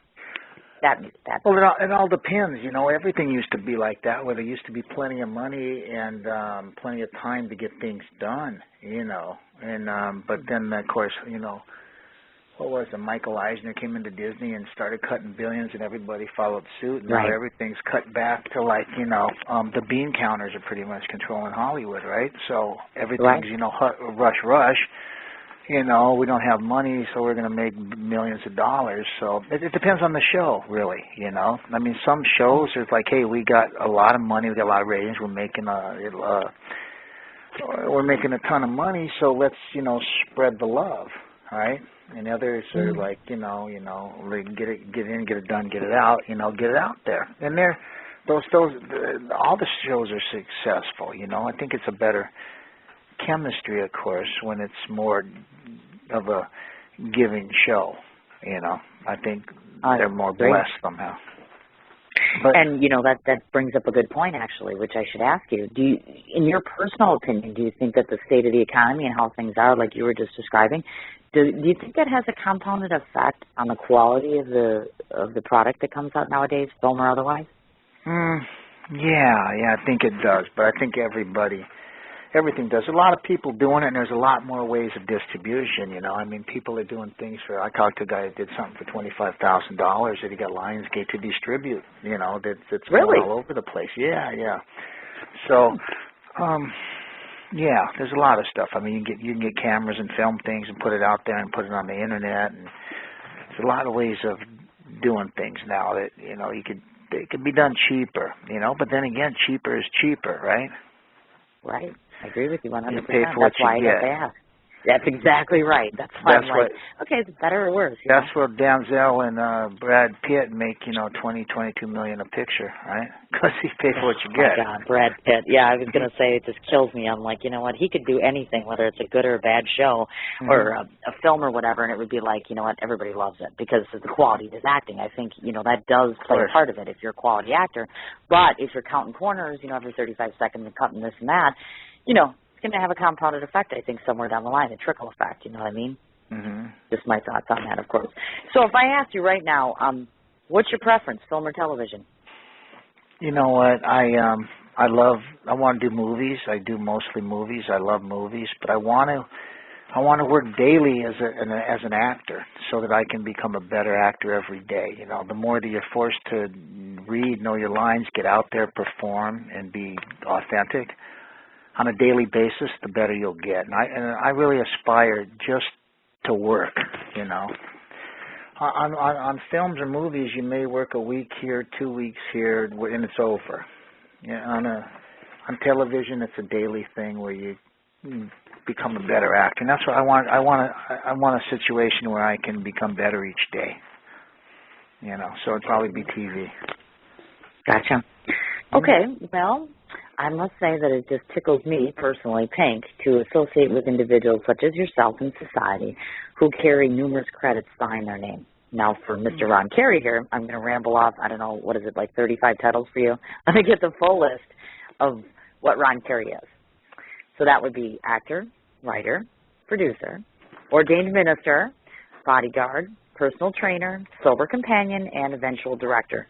Well, it all depends. Everything used to be like that, where there used to be plenty of money and plenty of time to get things done, and but then, of course, what was it? Michael Eisner came into Disney and started cutting billions, and everybody followed suit. And now everything's cut back to the bean counters are pretty much controlling Hollywood, right? So everything's rush. We don't have money, so we're going to make millions of dollars. So it depends on the show, really. I mean, some shows it's like, hey, we got a lot of money, we got a lot of ratings, we're making a ton of money, so let's spread the love, right? And others are like, get in, get it done, get it out, get it out there. And all the shows are successful, I think it's a better chemistry, of course, when it's more of a giving show, I think they're more blessed somehow. But, and, that brings up a good point, actually, which I should ask you. In your personal opinion, do you think that the state of the economy and how things are, like you were just describing, do you think that has a compounded effect on the quality of the product that comes out nowadays, film or otherwise? Yeah, I think it does. But I think everything does. A lot of people doing it, and there's a lot more ways of distribution, I mean, people are doing things for, I talked to a guy that did something for $25,000 that he got Lionsgate to distribute, that's really all over the place. Yeah. So, yeah, there's a lot of stuff. I mean, you can get cameras and film things and put it out there and put it on the internet, and there's a lot of ways of doing things now that, it could be done cheaper, but then again, cheaper is cheaper, right? Right. I agree with you 100%. You pay for what you get. That's exactly right. That's why I'm like, okay, is it better or worse? That's where Denzel and Brad Pitt make, $20-22 million a picture, right? Because he pays for what you get. Oh, God, Brad Pitt. Yeah, I was going to say it just kills me. I'm like, you know what? He could do anything, whether it's a good or a bad show or a film or whatever, and it would be like, you know what? Everybody loves it because of the quality of his acting. I think, that does play a part of it if you're a quality actor. But if you're counting corners, every 35 seconds and cutting this and that, it's going to have a compounded effect, I think, somewhere down the line, a trickle effect, you know what I mean? Mm-hmm. Just my thoughts on that, of course. So if I asked you right now, what's your preference, film or television? You know what? I want to do movies. I do mostly movies. I love movies, but I want to work daily as an actor so that I can become a better actor every day. The more that you're forced to read, know your lines, get out there, perform, and be authentic on a daily basis, the better you'll get. And I really aspire just to work, On films or movies, you may work a week here, 2 weeks here, and it's over. On television, it's a daily thing where you become a better actor. And that's what I want. I want a situation where I can become better each day. So it'd probably be TV. Gotcha. Okay, well, I must say that it just tickles me personally pink to associate with individuals such as yourself in society who carry numerous credits behind their name. Now, for Mr. Ron Kari here, I'm going to ramble off, 35 titles for you? I'm going to get the full list of what Ron Kari is. So that would be actor, writer, producer, ordained minister, bodyguard, personal trainer, sober companion, and eventual director.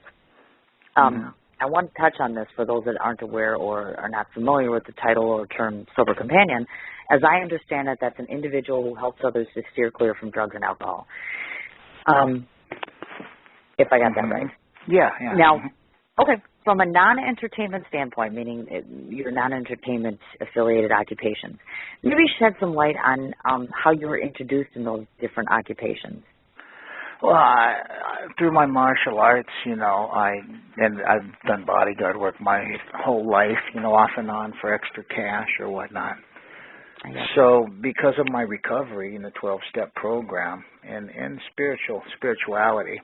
I want to touch on this for those that aren't aware or are not familiar with the title or term sober companion. As I understand it, that's an individual who helps others to steer clear from drugs and alcohol. If I got that right. Yeah. Now, okay, from a non-entertainment standpoint, meaning your non-entertainment affiliated occupations, maybe shed some light on how you were introduced in those different occupations. Well, through my martial arts, I've done bodyguard work my whole life, off and on for extra cash or whatnot. So because of my recovery in the 12-step program and spirituality,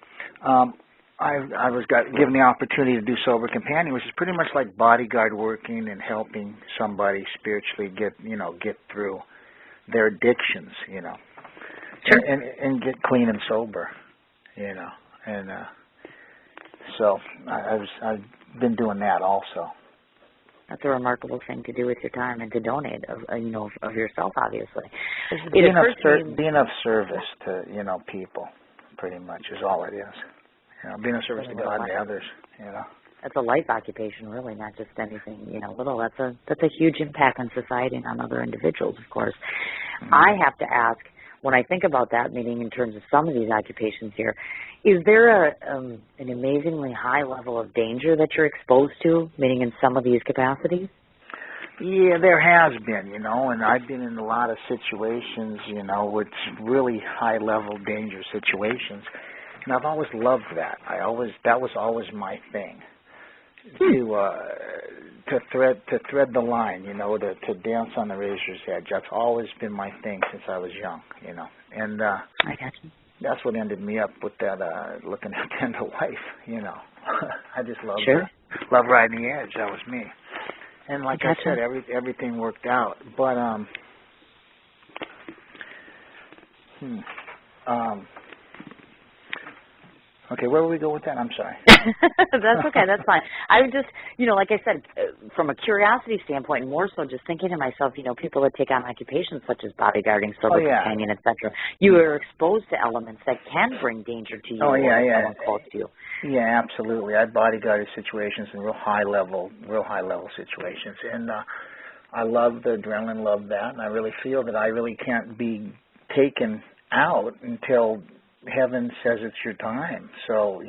I was given the opportunity to do sober companion, which is pretty much like bodyguard working and helping somebody spiritually get through their addictions, Sure. and get clean and sober, and so I've been doing that also. That's a remarkable thing to do with your time and to donate, of yourself, obviously. Being of service to people, pretty much is all it is. Being of service to God and others. That's a life occupation, really, not just anything little. That's a huge impact on society and on other individuals, of course. Mm-hmm. I have to ask, when I think about that, meaning in terms of some of these occupations here, is there an amazingly high level of danger that you're exposed to, meaning in some of these capacities? Yeah, there has been, and I've been in a lot of situations, with really high-level danger situations, and I've always loved that. That was always my thing, to thread the line, to dance on the razor's edge. That's always been my thing since I was young, and I got you. That's what ended me up with that looking at the end of life, I just love love riding the edge. That was me. And like I said, everything worked out. But okay, where will we go with that? I'm sorry. That's okay. That's fine. I was just, like I said, from a curiosity standpoint, more so just thinking to myself, people that take on occupations such as bodyguarding, sober companion, etc. You are exposed to elements that can bring danger to you or someone close to you. Yeah, absolutely. I bodyguarded situations in real high level situations, and I love the adrenaline, love that, and I really feel that I really can't be taken out until heaven says it's your time. So,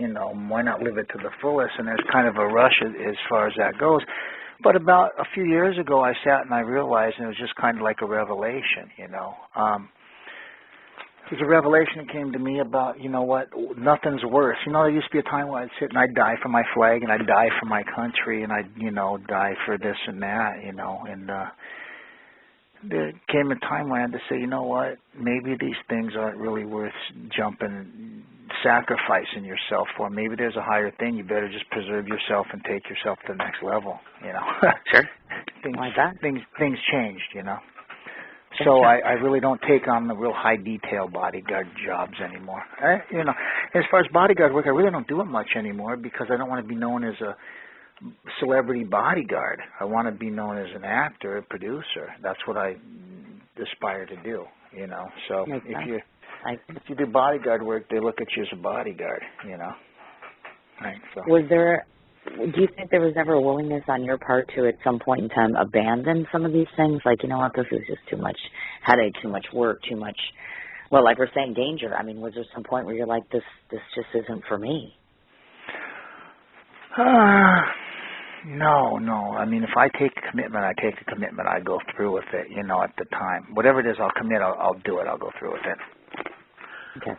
why not live it to the fullest? And there's kind of a rush as far as that goes. But about a few years ago, I sat and I realized, and it was just kind of like a revelation, There's a revelation that came to me about, nothing's worse. There used to be a time where I'd sit and I'd die for my flag and I'd die for my country and I'd, die for this and that, and there came a time when I had to say, maybe these things aren't really worth sacrificing yourself for. Maybe there's a higher thing. You better just preserve yourself and take yourself to the next level, Sure. Things changed, So I really don't take on the real high detail bodyguard jobs anymore. As far as bodyguard work, I really don't do it much anymore because I don't want to be known as a celebrity bodyguard. I want to be known as an actor, a producer. That's what I aspire to do, So if you do bodyguard work, they look at you as a bodyguard, Right. So. Do you think there was ever a willingness on your part to, at some point in time, abandon some of these things? Like, this is just too much headache, too much work, too much, like we're saying, danger. I mean, was there some point where you're like, this just isn't for me? No. I mean, if I take a commitment, I take a commitment. I go through with it, at the time. Whatever it is, I'll commit. I'll do it. I'll go through with it. Okay.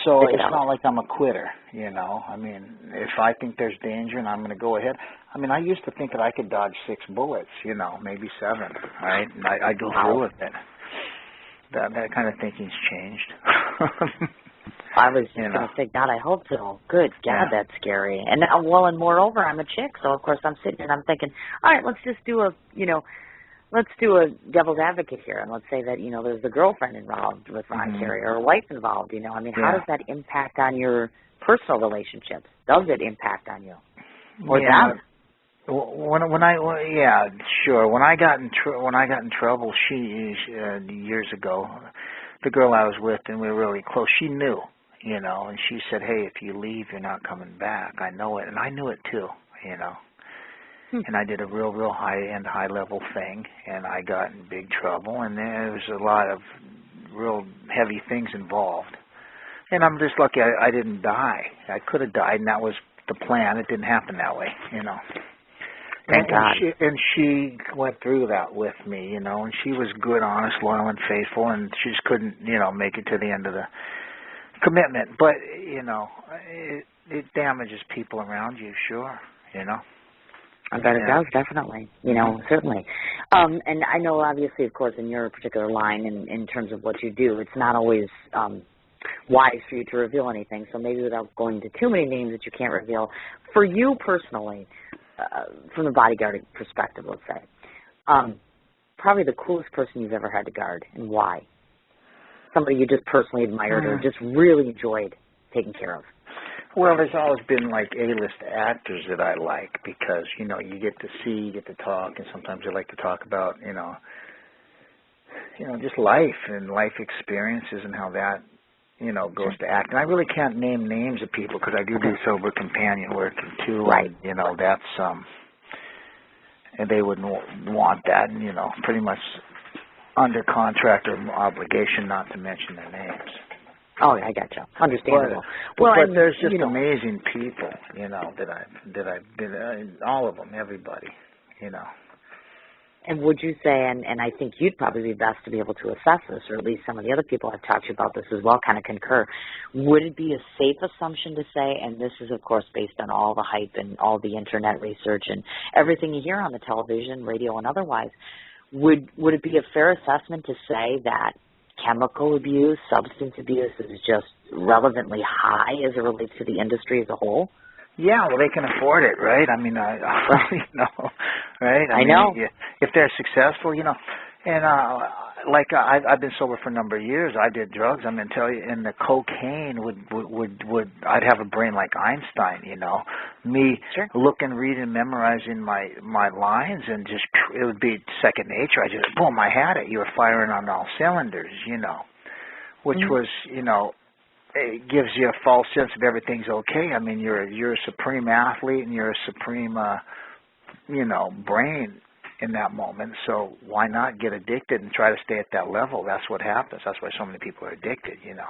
So it's not like I'm a quitter, I mean, if I think there's danger and I'm going to go ahead. I mean, I used to think that I could dodge 6 bullets, maybe 7, right? And I go through with it. That kind of thinking's changed. I was just going to say, God, I hope so. Good God, that's scary. And and moreover, I'm a chick, so of course I'm sitting here and I'm thinking, all right, let's just do let's do a devil's advocate here, and let's say that, there's a girlfriend involved with Ron Kari or a wife involved, I mean, how does that impact on your personal relationships? Does it impact on you? Or does? Sure. When I got in trouble, she years ago, the girl I was with, and we were really close, she knew, and she said, hey, if you leave, you're not coming back. I know it, and I knew it too, And I did a real high-end, high-level thing, and I got in big trouble, and there was a lot of real heavy things involved. And I'm just lucky I didn't die. I could have died, and that was the plan. It didn't happen that way, Thank God. And she went through that with me, and she was good, honest, loyal, and faithful, and she just couldn't, make it to the end of the commitment. But, it damages people around you, sure, I bet it does, definitely, certainly. And I know, obviously, of course, in your particular line, in terms of what you do, it's not always wise for you to reveal anything. So maybe without going into too many names that you can't reveal, for you personally, from the bodyguarding perspective, let's say, probably the coolest person you've ever had to guard, and why? Somebody you just personally admired or just really enjoyed taking care of. Well, there's always been like A-list actors that I like because, you know, you get to see, you get to talk, and sometimes I like to talk about, you know, just life and life experiences and how that, you know, goes to act. And I really can't name names of people because I do sober companion work too. Right. And, you know, that's, and they wouldn't want that, and, you know, pretty much under contract or obligation not to mention their names. Oh, I gotcha. Understandable. But there's just amazing people, you know, that I've been, all of them, everybody, you know. And would you say, and I think you'd probably be best to be able to assess this, or at least some of the other people I've talked to about this as well kind of concur, would it be a safe assumption to say, and this is, of course, based on all the hype and all the Internet research and everything you hear on the television, radio, and otherwise, would it be a fair assessment to say that chemical abuse, substance abuse is just relevantly high as it relates to the industry as a whole? Yeah, well, they can afford it, right? I mean, you know, right? I know. If they're successful, you know, and I've been sober for a number of years. I did drugs. I'm gonna tell you, and the cocaine would I'd have a brain like Einstein, you know, me looking, reading, memorizing my lines, and just it would be second nature. I just boom, I had it. You were firing on all cylinders, you know, which was, you know, it gives you a false sense of everything's okay. I mean, you're a supreme athlete and you're a supreme, you know, brain in that moment. So why not get addicted and try to stay at that level? That's what happens. That's why so many people are addicted, you know.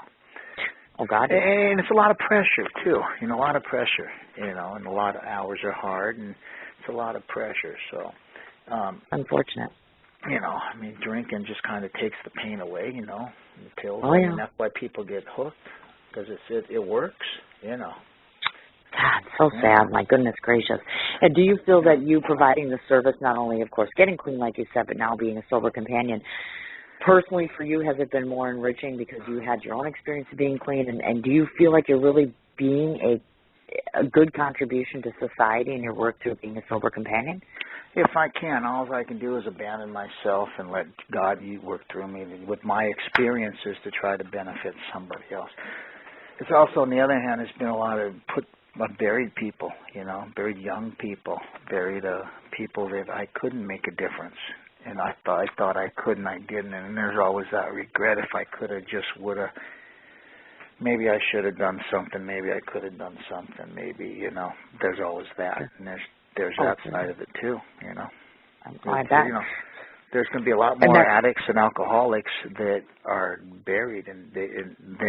Oh, God. And it's a lot of pressure, too. You know, a lot of pressure, you know, and a lot of hours are hard, and it's a lot of pressure. So, unfortunate. You know, I mean, drinking just kind of takes the pain away, you know, the pills. Oh, yeah. And that's why people get hooked, because it works, you know. God, so sad. My goodness gracious. And do you feel that you providing the service, not only, of course, getting clean, like you said, but now being a sober companion, personally for you, has it been more enriching because you had your own experience of being clean? And do you feel like you're really being a good contribution to society in your work through being a sober companion? If I can, all I can do is abandon myself and let God work through me with my experiences to try to benefit somebody else. It's also, on the other hand, there's been a lot of buried people, you know, buried young people, buried people that I couldn't make a difference. And I thought I could, and I didn't. And there's always that regret. If I could have, just would have, maybe I should have done something. Maybe I could have done something. Maybe, you know, there's always that. And there's that side of it, too, you know. I bet. You know, there's going to be a lot more addicts and alcoholics that are buried than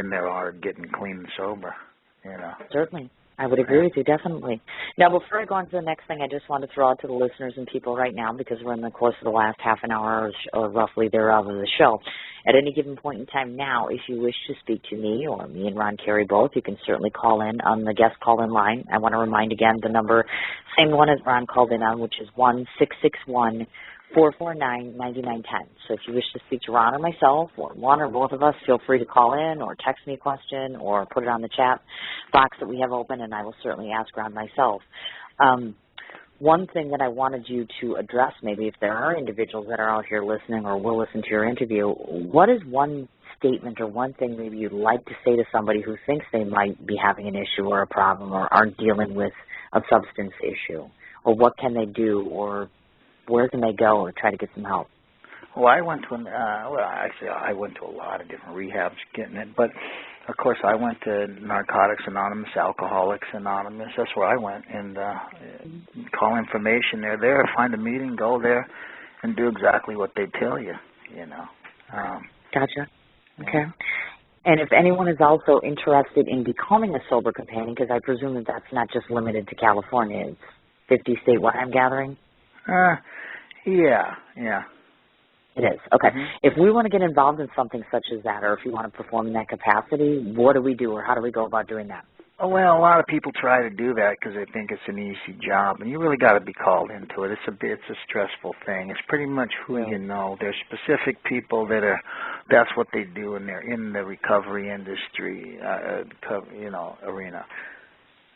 there are getting clean and sober, you know. Certainly. I would agree with you, definitely. Now, before I go on to the next thing, I just want to throw out to the listeners and people right now, because we're in the course of the last half an hour or roughly thereof of the show. At any given point in time now, if you wish to speak to me or me and Ron Kari both, you can certainly call in on the guest call-in line. I want to remind again the number, same one as Ron called in on, which is 1-661-449-9910. So if you wish to speak to Ron or myself, or one or both of us, feel free to call in or text me a question or put it on the chat box that we have open, and I will certainly ask Ron myself. One thing that I wanted you to address, maybe if there are individuals that are out here listening or will listen to your interview, what is one statement or one thing maybe you'd like to say to somebody who thinks they might be having an issue or a problem or aren't dealing with a substance issue? Or what can they do, or where can they go or try to get some help? Well, I went to I went to a lot of different rehabs getting it, but of course I went to Narcotics Anonymous, Alcoholics Anonymous. That's where I went, and call information. They're there. Find a meeting, go there, and do exactly what they tell you. You know. Gotcha. Okay. And if anyone is also interested in becoming a sober companion, because I presume that that's not just limited to California, it's 50 statewide, I'm gathering. Yeah. It is. Okay. If we want to get involved in something such as that, or if you want to perform in that capacity, what do we do, or how do we go about doing that? Well, a lot of people try to do that because they think it's an easy job, and you really got to be called into it. It's a stressful thing. It's pretty much who you know. There's specific people that's what they do, and they're in the recovery industry, arena,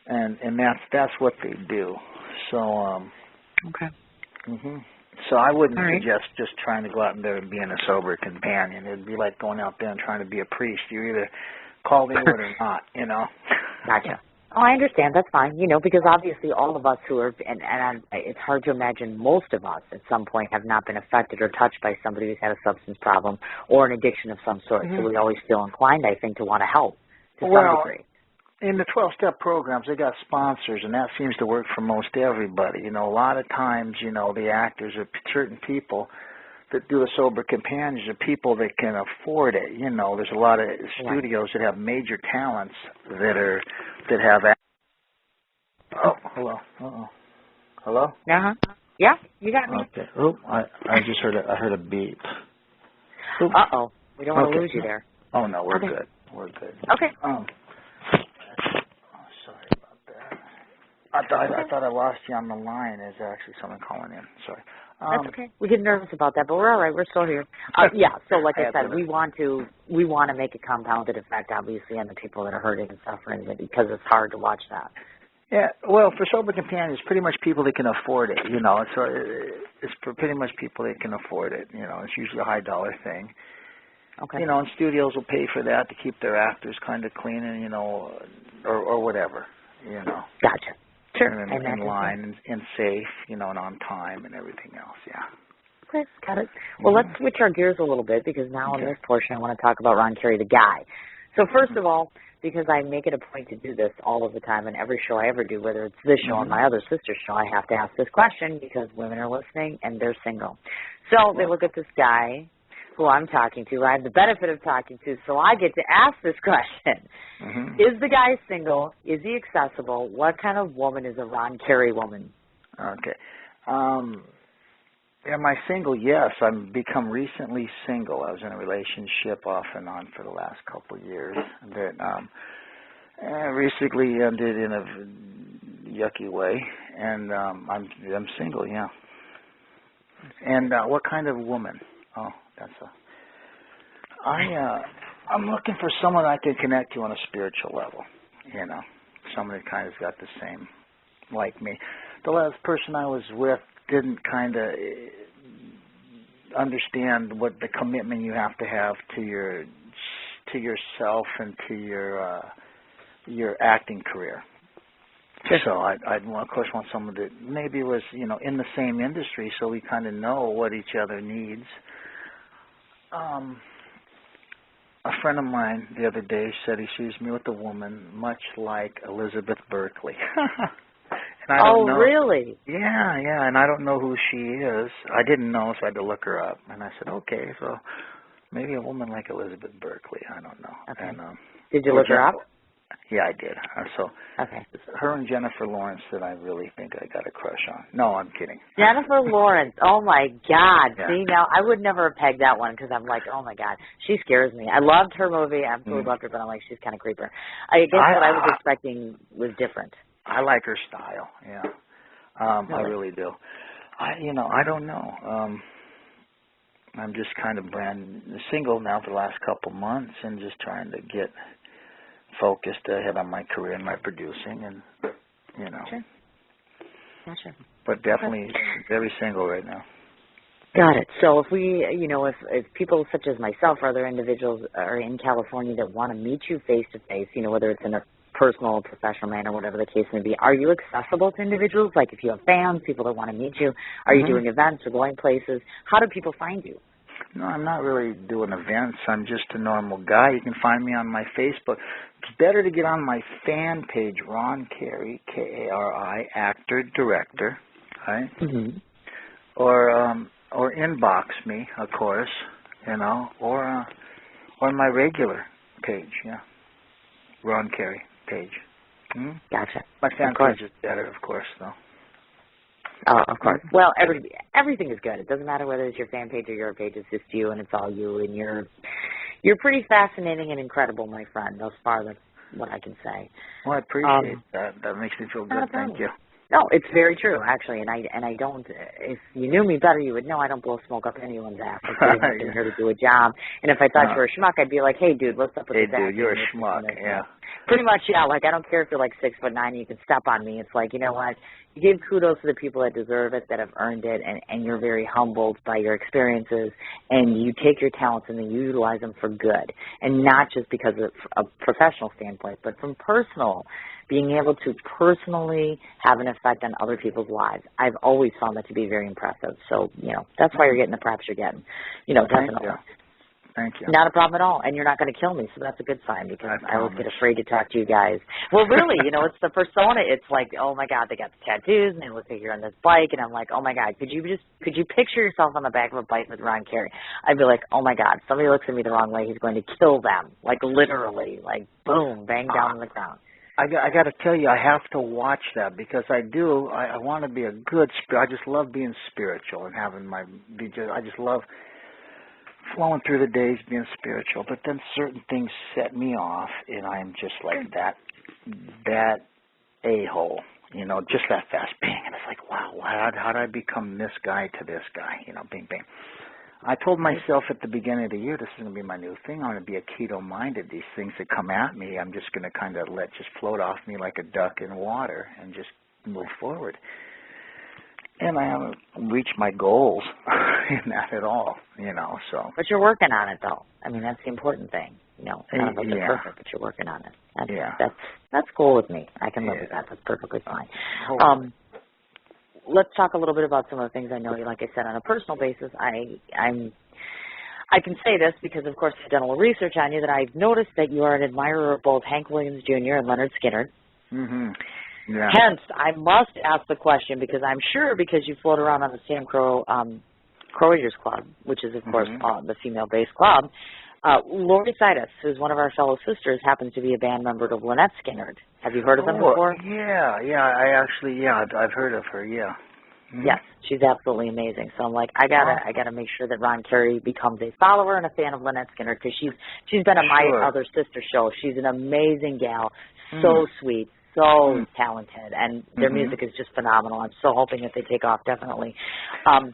and that's what they do. So, okay. Mhm. So I wouldn't suggest just trying to go out there and being a sober companion. It'd be like going out there and trying to be a priest. You're either called into it or not, Gotcha. Oh, I understand. That's fine, because obviously all of us who are, and it's hard to imagine most of us at some point have not been affected or touched by somebody who's had a substance problem or an addiction of some sort. So we always feel inclined, I think, to want to help to some degree. In the 12-step programs, they got sponsors, and that seems to work for most everybody. A lot of times, the actors or certain people that do a sober companions are people that can afford it. There's a lot of studios that have major talents that have. Oh, hello. Hello. Yeah, you got me. Okay. Oh, I just heard a beep. We don't want to lose you there. Oh no, we're good. We're good. Okay. Sorry about that. I thought I lost you on the line. There's actually someone calling in. Sorry. That's okay. We get nervous about that, but we're all right. We're still here. So like I said, we want to make a compounded effect, obviously, on the people that are hurting and suffering, because it's hard to watch that. Yeah, well, for sober companions, pretty much people that can afford it. It's for pretty much people that can afford it. It's usually a high dollar thing. Okay. And studios will pay for that to keep their actors kind of clean and or whatever. Gotcha. Sure. And in line and safe, and on time and everything else, Okay, got it. Well, let's switch our gears a little bit, because now in this portion I want to talk about Ron Kari, the guy. So first of all, because I make it a point to do this all of the time in every show I ever do, whether it's this show or my other sister's show, I have to ask this question because women are listening and they're single. So they look at this guy who I'm talking to, I have the benefit of talking to, so I get to ask this question. Is the guy single? Is he accessible? What kind of woman is a Ron Kari woman? Okay. Am I single? Yes, I've become recently single. I was in a relationship off and on for the last couple of years that recently ended in a yucky way, and I'm single, yeah. And what kind of woman? Oh, I'm looking for someone I can connect to on a spiritual level, someone that kind of got the same like me. The last person I was with didn't kind of understand what the commitment you have to yourself and to your acting career. Sure. So I'd of course want someone that maybe was in the same industry, so we kind of know what each other needs. A friend of mine the other day said he sees me with a woman much like Elizabeth Berkley. And I don't know. Really? Yeah, and I don't know who she is. I didn't know, so I had to look her up. And I said, okay, so maybe a woman like Elizabeth Berkley. I don't know. Okay. And, did you look her up? Yeah, I did. So okay. It's her and Jennifer Lawrence that I really think I got a crush on. No, I'm kidding. Jennifer Lawrence. Oh, my God. Yeah. See, now, I would never have pegged that one because I'm like, oh, my God. She scares me. I loved her movie. I absolutely loved her, but I'm like, she's kind of creeper. I guess what I was expecting was different. I like her style, yeah. Really? I really do. I don't know. I'm just kind of brand single now for the last couple months and just trying to get focused ahead on my career and my producing and, Sure. Gotcha. But definitely very single right now. Got it. So if we, if people such as myself or other individuals are in California that want to meet you face to face, whether it's in a personal, professional manner, whatever the case may be, are you accessible to individuals? Like if you have fans, people that want to meet you, are you doing events or going places? How do people find you? No, I'm not really doing events. I'm just a normal guy. You can find me on my Facebook. It's better to get on my fan page, Ron Kari, Kari, actor, director, right? Or inbox me, of course, or my regular page, yeah, Ron Kari page. Gotcha. My fan page is better, of course, though. Oh, of course. Well, everything is good. It doesn't matter whether it's your fan page or your page. It's just you, and it's all you. And you're pretty fascinating and incredible, my friend. Thus far, what I can say. Well, I appreciate that. That makes me feel good. Thank you. No, it's very true, actually, and I don't. If you knew me better, you would know I don't blow smoke up anyone's ass. I'm sitting up in here to do a job, and if I thought you were a schmuck, I'd be like, hey, dude, what's up with this? Hey, dude, you're a schmuck. Yeah. Pretty much, yeah. Like, I don't care if you're like 6'9" and you can step on me. It's like, you know what? You give kudos to the people that deserve it, that have earned it, and you're very humbled by your experiences, and you take your talents and you utilize them for good, and not just because of a professional standpoint, but from personal, being able to personally have an effect on other people's lives. I've always found that to be very impressive. So, you know, that's why you're getting the props you're getting. You know, definitely. Thank you. Not a problem at all, and you're not going to kill me, so that's a good sign, because I always get afraid to talk to you guys. Well, really, you know, it's the persona. It's like, oh my God, they got the tattoos, and they look like you're on this bike, and I'm like, oh my God, could you picture yourself on the back of a bike with Ron Kari? I'd be like, oh my God, somebody looks at me the wrong way, he's going to kill them, like literally, like boom, bang down on the ground. I got to tell you, I have to watch that, because I do. I want to be a good spirit. I just love being spiritual and having I just love flowing through the days being spiritual. But then certain things set me off, and I am just like that a-hole, you know, just that fast, bang. And it's like, wow, how did I become this guy to this guy, you know, bing, bing. I told myself at the beginning of the year, this is going to be my new thing. I'm going to be a keto-minded. These things that come at me, I'm just going to kind of let just float off me like a duck in water and just move forward. And I haven't reached my goals in that at all, you know. So. But you're working on it, though. I mean, that's the important thing. You know, none of us are perfect, but you're working on it. That's cool with me. I can live with that. That's perfectly fine. Let's talk a little bit about some of the things I know you. Like I said, on a personal basis, I can say this because, of course, I've done a little research on you, that I've noticed that you are an admirer of both Hank Williams Jr. and Leonard Skinner. Mm-hmm. Yeah. Hence, I must ask the question, because I'm sure because you float around on the Sam Crow-Eaters Club, which is, of course, the female-based club, Lori Sidus, who's one of our fellow sisters, happens to be a band member of Lynette Skinner. Have you heard of them before? Yeah, I've heard of her, yeah. Mm-hmm. Yes, she's absolutely amazing. So I'm like, I gotta make sure that Ron Kari becomes a follower and a fan of Lynette Skinner, because she's been on my other sister show. She's an amazing gal, so sweet, so talented, and their music is just phenomenal. I'm so hoping that they take off, definitely. I'm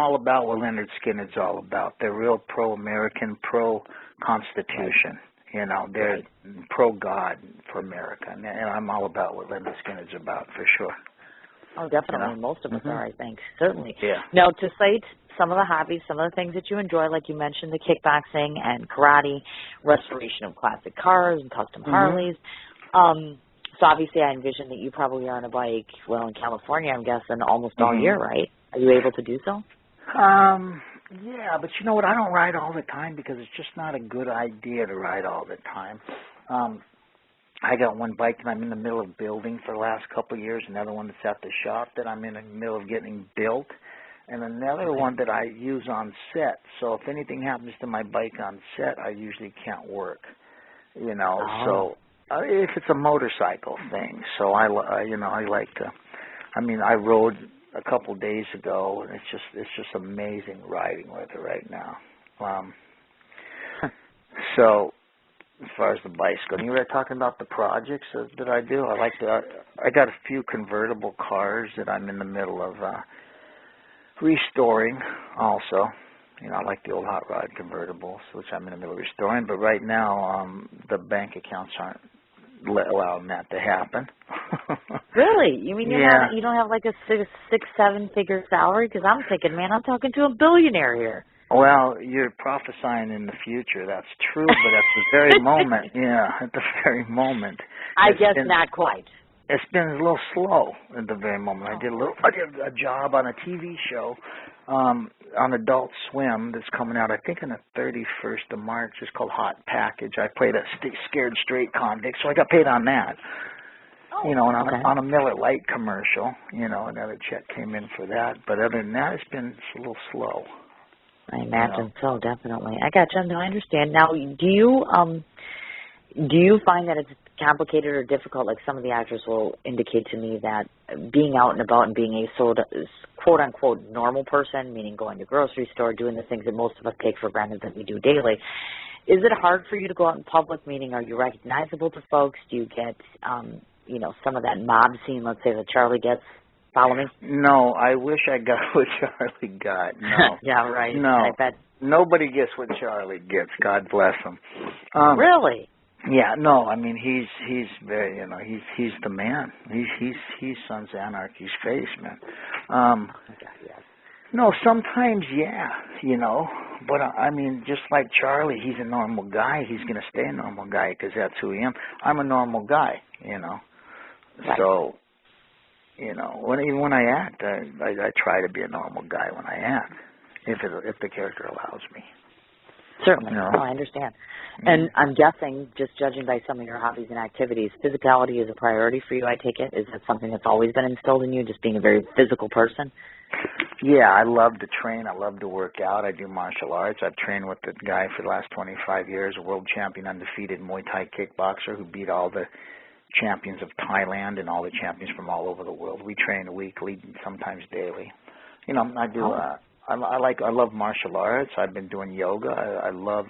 all about what Leonard Skinner's all about. They're real pro-American, pro-Constitution. You know, they're pro-God for America, and I'm all about what Leonard Skinner's about, for sure. Oh, definitely. You know? Most of us are, I think, certainly. Yeah. Now, to cite some of the hobbies, some of the things that you enjoy, like you mentioned, the kickboxing and karate, restoration of classic cars and custom Harleys. So obviously I envision that you probably are on a bike, well, in California, I'm guessing, almost all year, right? Are you able to do so? Yeah, but you know what? I don't ride all the time, because it's just not a good idea to ride all the time. I got one bike that I'm in the middle of building for the last couple of years, another one that's at the shop that I'm in the middle of getting built, and another one that I use on set. So if anything happens to my bike on set, I usually can't work, you know. So if it's a motorcycle thing, so I like to. I mean, I rode a couple days ago, and it's just amazing riding with it right now. So as far as the bikes go, you were talking about the projects that I do. I got a few convertible cars that I'm in the middle of restoring. Also, you know, I like the old hot rod convertibles, which I'm in the middle of restoring. But right now, the bank accounts aren't allowing that to happen. Really? You mean you don't have like a 6-7 figure salary? Because I'm thinking, man, I'm talking to a billionaire here. Well, you're prophesying in the future. That's true, but at the very moment, at the very moment. I guess not quite. It's been a little slow at the very moment. I did a job on a TV show on Adult Swim that's coming out, I think, on the 31st of March. It's called Hot Package. I played a scared straight convict, so I got paid on that. You know, and on a Miller Lite commercial, you know, another check came in for that. But other than that, it's been a little slow. I imagine so, definitely. I got you. No, I understand. Now, do you find that complicated or difficult? Like some of the actors will indicate to me that being out and about and being a sort of quote-unquote normal person, meaning going to the grocery store, doing the things that most of us take for granted that we do daily. Is it hard for you to go out in public, meaning are you recognizable to folks? Do you get, some of that mob scene, let's say, that Charlie gets? Follow me? No, I wish I got what Charlie got. No. Yeah, right. No. I bet. Nobody gets what Charlie gets. God bless him. Really? Yeah, no, I mean he's very, he's the man. He's Sons of Anarchy's face, man. No, sometimes but I mean, just like Charlie, he's a normal guy. He's going to stay a normal guy because that's who I am. I'm a normal guy, Right. So, even when I act, I try to be a normal guy when I act, if the character allows me. Certainly. No, I understand. And I'm guessing, just judging by some of your hobbies and activities, physicality is a priority for you, I take it? Is that something that's always been instilled in you, just being a very physical person? Yeah, I love to train. I love to work out. I do martial arts. I've trained with the guy for the last 25 years, a world champion, undefeated Muay Thai kickboxer who beat all the champions of Thailand and all the champions from all over the world. We train weekly, sometimes daily. I do... I love martial arts. I've been doing yoga. I love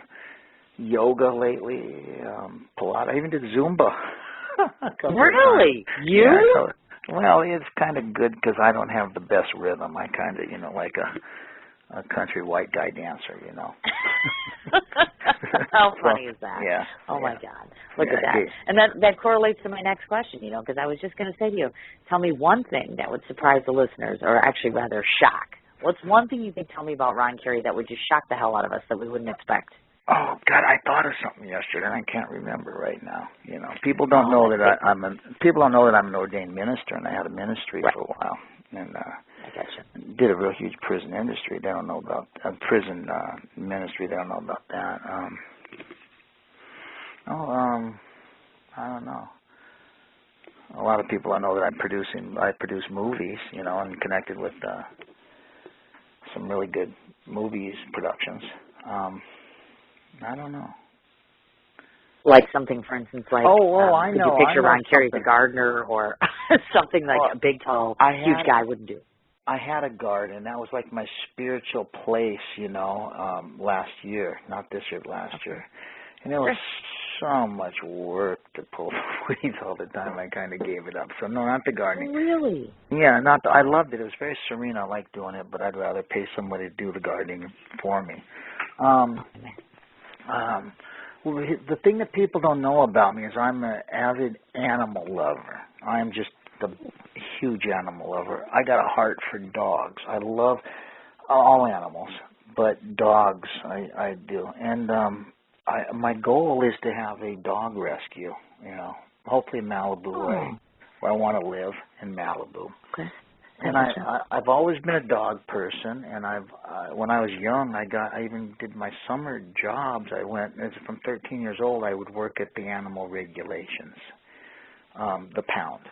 yoga lately. Pilates. I even did Zumba. Really? You? Yeah, well, it's kind of good because I don't have the best rhythm. I kind of, like a country white guy dancer, How funny is that? Yeah. Oh, my God. Look at that. And that correlates to my next question, because I was just going to say to you, tell me one thing that would surprise the listeners, or actually rather shock. What's one thing you can tell me about Ron Kari that would just shock the hell out of us that we wouldn't expect? Oh God, I thought of something yesterday and I can't remember right now. People don't know that I'm an ordained minister, and I had a ministry for a while, and I gotcha. Did a real huge prison industry. They don't know about prison ministry. They don't know about that. I don't know. A lot of people know that I produce movies, and connected with some really good movies productions. I don't know. Like something, for instance, like I know. Could you picture Ron Kari as a gardener or something like a big, tall, huge guy wouldn't do? I had a garden. That was like my spiritual place, last year. Not this year, last year. And it was so much work to pull weeds all the time. I kind of gave it up. So no, not the gardening. Really? Yeah, I loved it. It was very serene. I liked doing it, but I'd rather pay somebody to do the gardening for me. The thing that people don't know about me is I'm an avid animal lover. I'm just a huge animal lover. I got a heart for dogs. I love all animals, but dogs I do. And my goal is to have a dog rescue, hopefully Malibu where I want to live in Malibu. Okay. And I've always been a dog person, and when I was young, I even did my summer jobs. I went from 13 years old. I would work at the animal regulations, the pound,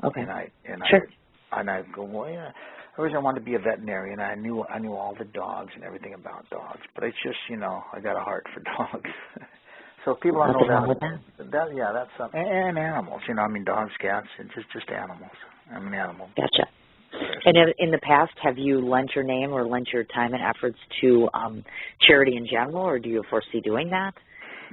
Okay. And I go, well, yeah. Originally, I wanted to be a veterinarian. I knew all the dogs and everything about dogs, but it's just I got a heart for dogs. So people don't know that. That's something. And animals, dogs, cats, and just animals. I'm an animal. Gotcha. And in the past, have you lent your name or lent your time and efforts to charity in general, or do you foresee doing that?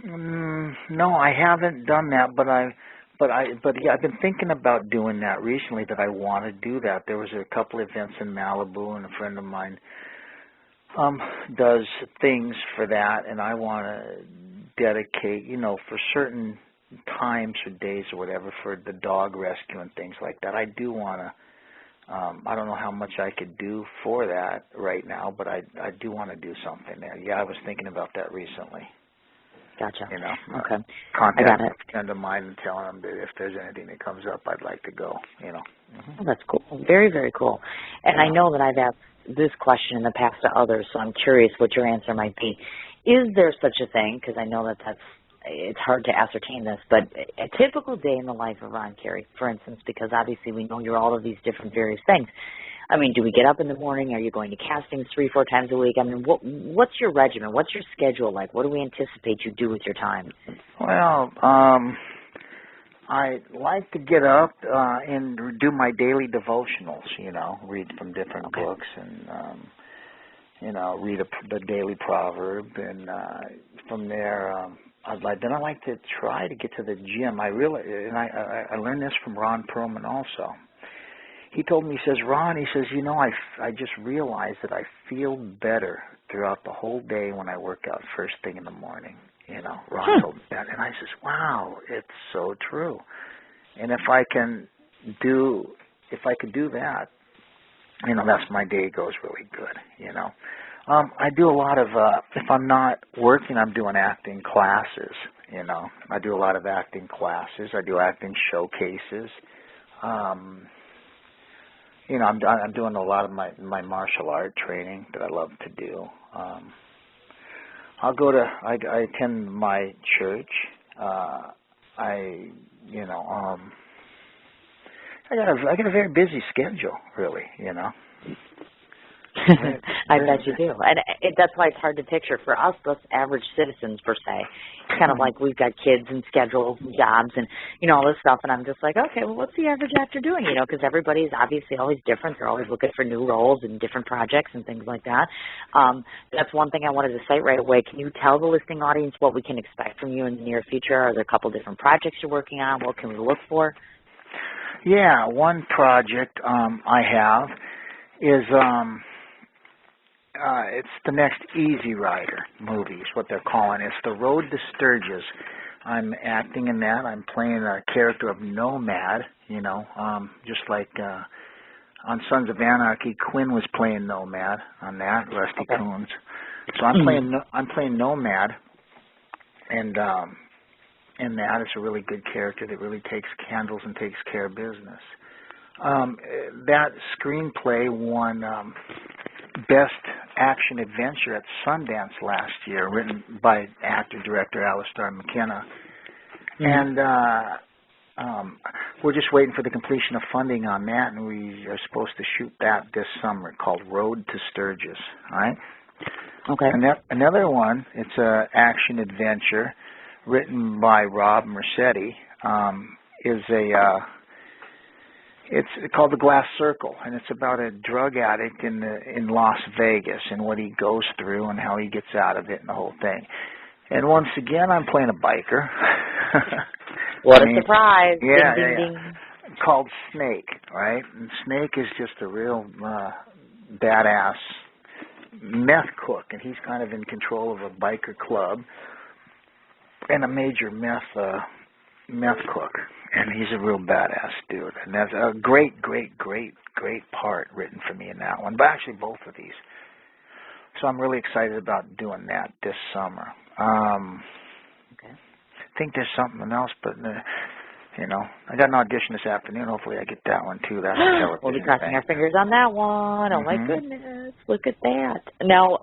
No, I haven't done that, but I've been thinking about doing that recently. That I want to do that. There was a couple events in Malibu, and a friend of mine does things for that, and I want to dedicate, for certain times or days or whatever, for the dog rescue and things like that. I do want to. I don't know how much I could do for that right now, but I do want to do something there. Yeah, I was thinking about that recently. Gotcha. Okay. I Contact got it. a friend of mine and telling them that if there's anything that comes up, I'd like to go. Oh, that's cool. Very, very cool. And I know that I've asked this question in the past to others, so I'm curious what your answer might be. Is there such a thing? Because I know it's hard to ascertain this, but a typical day in the life of Ron Kari, for instance, because obviously we know you're all of these different various things. I mean, do we get up in the morning? Are you going to castings 3-4 times a week? I mean, what's your regimen? What's your schedule like? What do we anticipate you do with your time? Well, I like to get up and do my daily devotionals, read from different books and, read the daily proverb. And from there, I like to try to get to the gym. I learned this from Ron Perlman also. He told me, he says, Ron, I just realized that I feel better throughout the whole day when I work out first thing in the morning. Ron told me that. And I says, wow, it's so true. And if I can do that, that's my day goes really good, I do a lot of, if I'm not working, I'm doing acting classes, I do a lot of acting classes. I do acting showcases. I'm doing a lot of my martial art training that I love to do. I attend my church. I got a very busy schedule, really, I bet you do. And that's why it's hard to picture. For us average citizens, per se, it's kind of like we've got kids and schedules and jobs and, all this stuff. And I'm just like, okay, well, what's the average actor doing? Because everybody's obviously always different. They're always looking for new roles and different projects and things like that. That's one thing I wanted to say right away. Can you tell the listening audience what we can expect from you in the near future? Are there a couple different projects you're working on? What can we look for? Yeah, one project I have is it's the next Easy Rider movie is what they're calling it. It's The Road to Sturgis. I'm acting in that. I'm playing a character of Nomad, just like on Sons of Anarchy, Quinn was playing Nomad on that, Rusty Coons. So I'm playing Nomad, and that is a really good character that really handles and takes care of business. That screenplay won Best Action Adventure at Sundance last year, written by actor-director Alistair McKenna. And we're just waiting for the completion of funding on that, and we are supposed to shoot that this summer, called Road to Sturgis. All right? Okay. And another one, it's an action-adventure written by Rob Mercetti, It's called The Glass Circle, and it's about a drug addict in Las Vegas and what he goes through and how he gets out of it and the whole thing. And once again, I'm playing a biker. What a surprise. Yeah, ding, ding, yeah. Ding. Called Snake, right? And Snake is just a real badass meth cook, and he's kind of in control of a biker club and a major meth cook. And he's a real badass dude. And that's a great part written for me in that one. But actually both of these. So I'm really excited about doing that this summer. Okay. I think there's something else, but, I got an audition this afternoon. Hopefully I get that one too. That's a television We'll be crossing our fingers on that one. Oh, my goodness. Look at that. Now,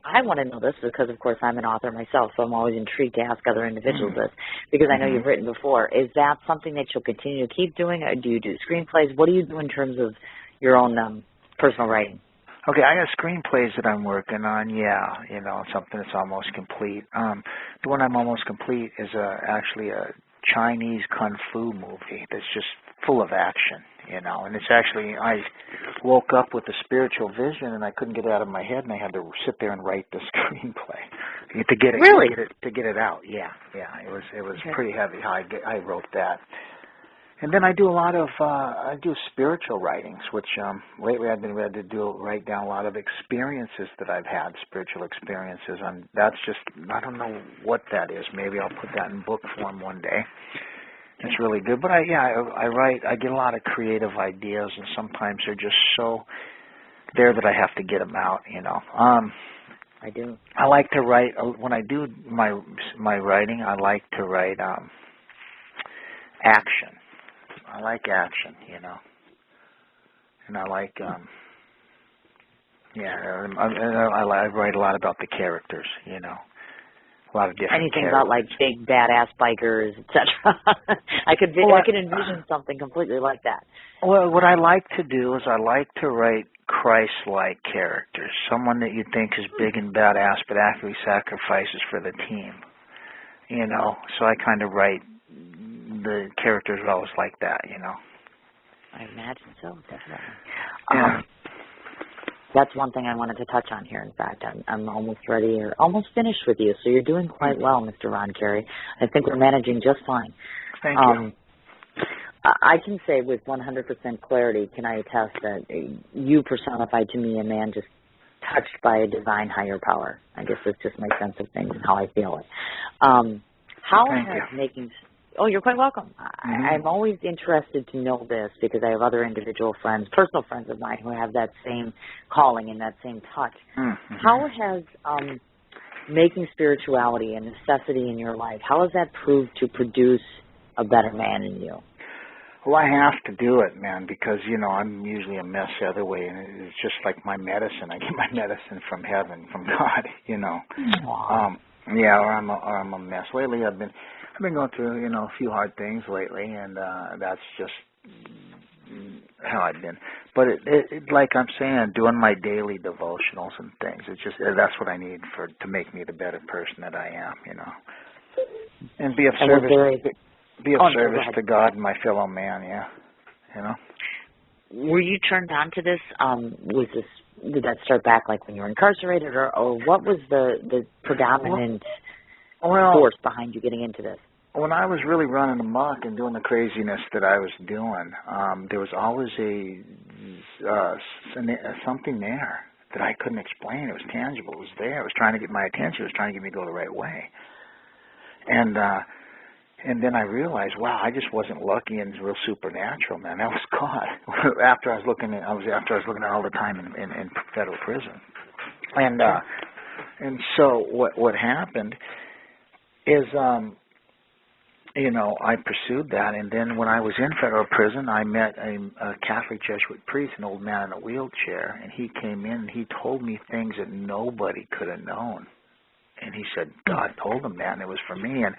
I want to know this because, of course, I'm an author myself, so I'm always intrigued to ask other individuals this because I know you've written before. Is that something that you'll continue to keep doing, or do you do screenplays? What do you do in terms of your own personal writing? Okay, I got screenplays that I'm working on, something that's almost complete. The one I'm almost complete is actually a Chinese kung fu movie that's just full of action, and it's actually, I woke up with a spiritual vision and I couldn't get it out of my head, and I had to sit there and write the screenplay to get it really? to get it out. Yeah, it was pretty heavy how I wrote that. And then I do a lot of spiritual writings, which lately I've been ready to write down a lot of experiences that I've had, spiritual experiences, and that's just, I don't know what that is. Maybe I'll put that in book form one day. It's really good. But I write, I get a lot of creative ideas, and sometimes they're just so there that I have to get them out, I do. I like to write, when I do my writing, I like to write action. I like action, and I like, I write a lot about the characters, a lot of different anything characters. about like big badass bikers, etc. I could envision something completely like that. Well, what I like to do is I like to write Christ-like characters, someone that you think is big and badass, but actually sacrifices for the team, So I kind of write the characters are always like that, you know. I imagine so, definitely. Yeah. That's one thing I wanted to touch on here. In fact, I'm almost ready or almost finished with you, so you're doing quite well, Mr. Ron Kari. I think we're managing just fine. Thank you. I can say with 100% clarity, can I attest that you personified to me a man just touched by a divine higher power. I guess it's just my sense of things and how I feel it. Oh, you're quite welcome. I'm always interested to know this because I have other individual friends, personal friends of mine who have that same calling and that same touch. Mm-hmm. How has making spirituality a necessity in your life, how has that proved to produce a better man in you? Well, I have to do it, man, because, you know, I'm usually a mess the other way, and it's just like my medicine. I get my medicine from heaven, from God, you know. Or I'm a mess. Lately, I've been going through, you know, a few hard things lately, and that's just how I've been. But it like I'm saying, doing my daily devotionals and things, it's just that's what I need to make me the better person that I am, you know, and be of service. Be of service to God and my fellow man, yeah, you know. Were you turned on to this? Did that start back like when you were incarcerated, or what was the predominant force behind you getting into this? When I was really running amok and doing the craziness that I was doing, there was always something there that I couldn't explain. It was tangible. It was there. It was trying to get my attention. It was trying to get me to go the right way. And then I realized, wow, I just wasn't lucky and real supernatural, man. That was God. After I was looking at all the time in federal prison, and so what happened is, you know, I pursued that, and then when I was in federal prison, I met a Catholic Jesuit priest, an old man in a wheelchair, and he came in and he told me things that nobody could have known, and he said God told him that, and it was for me, and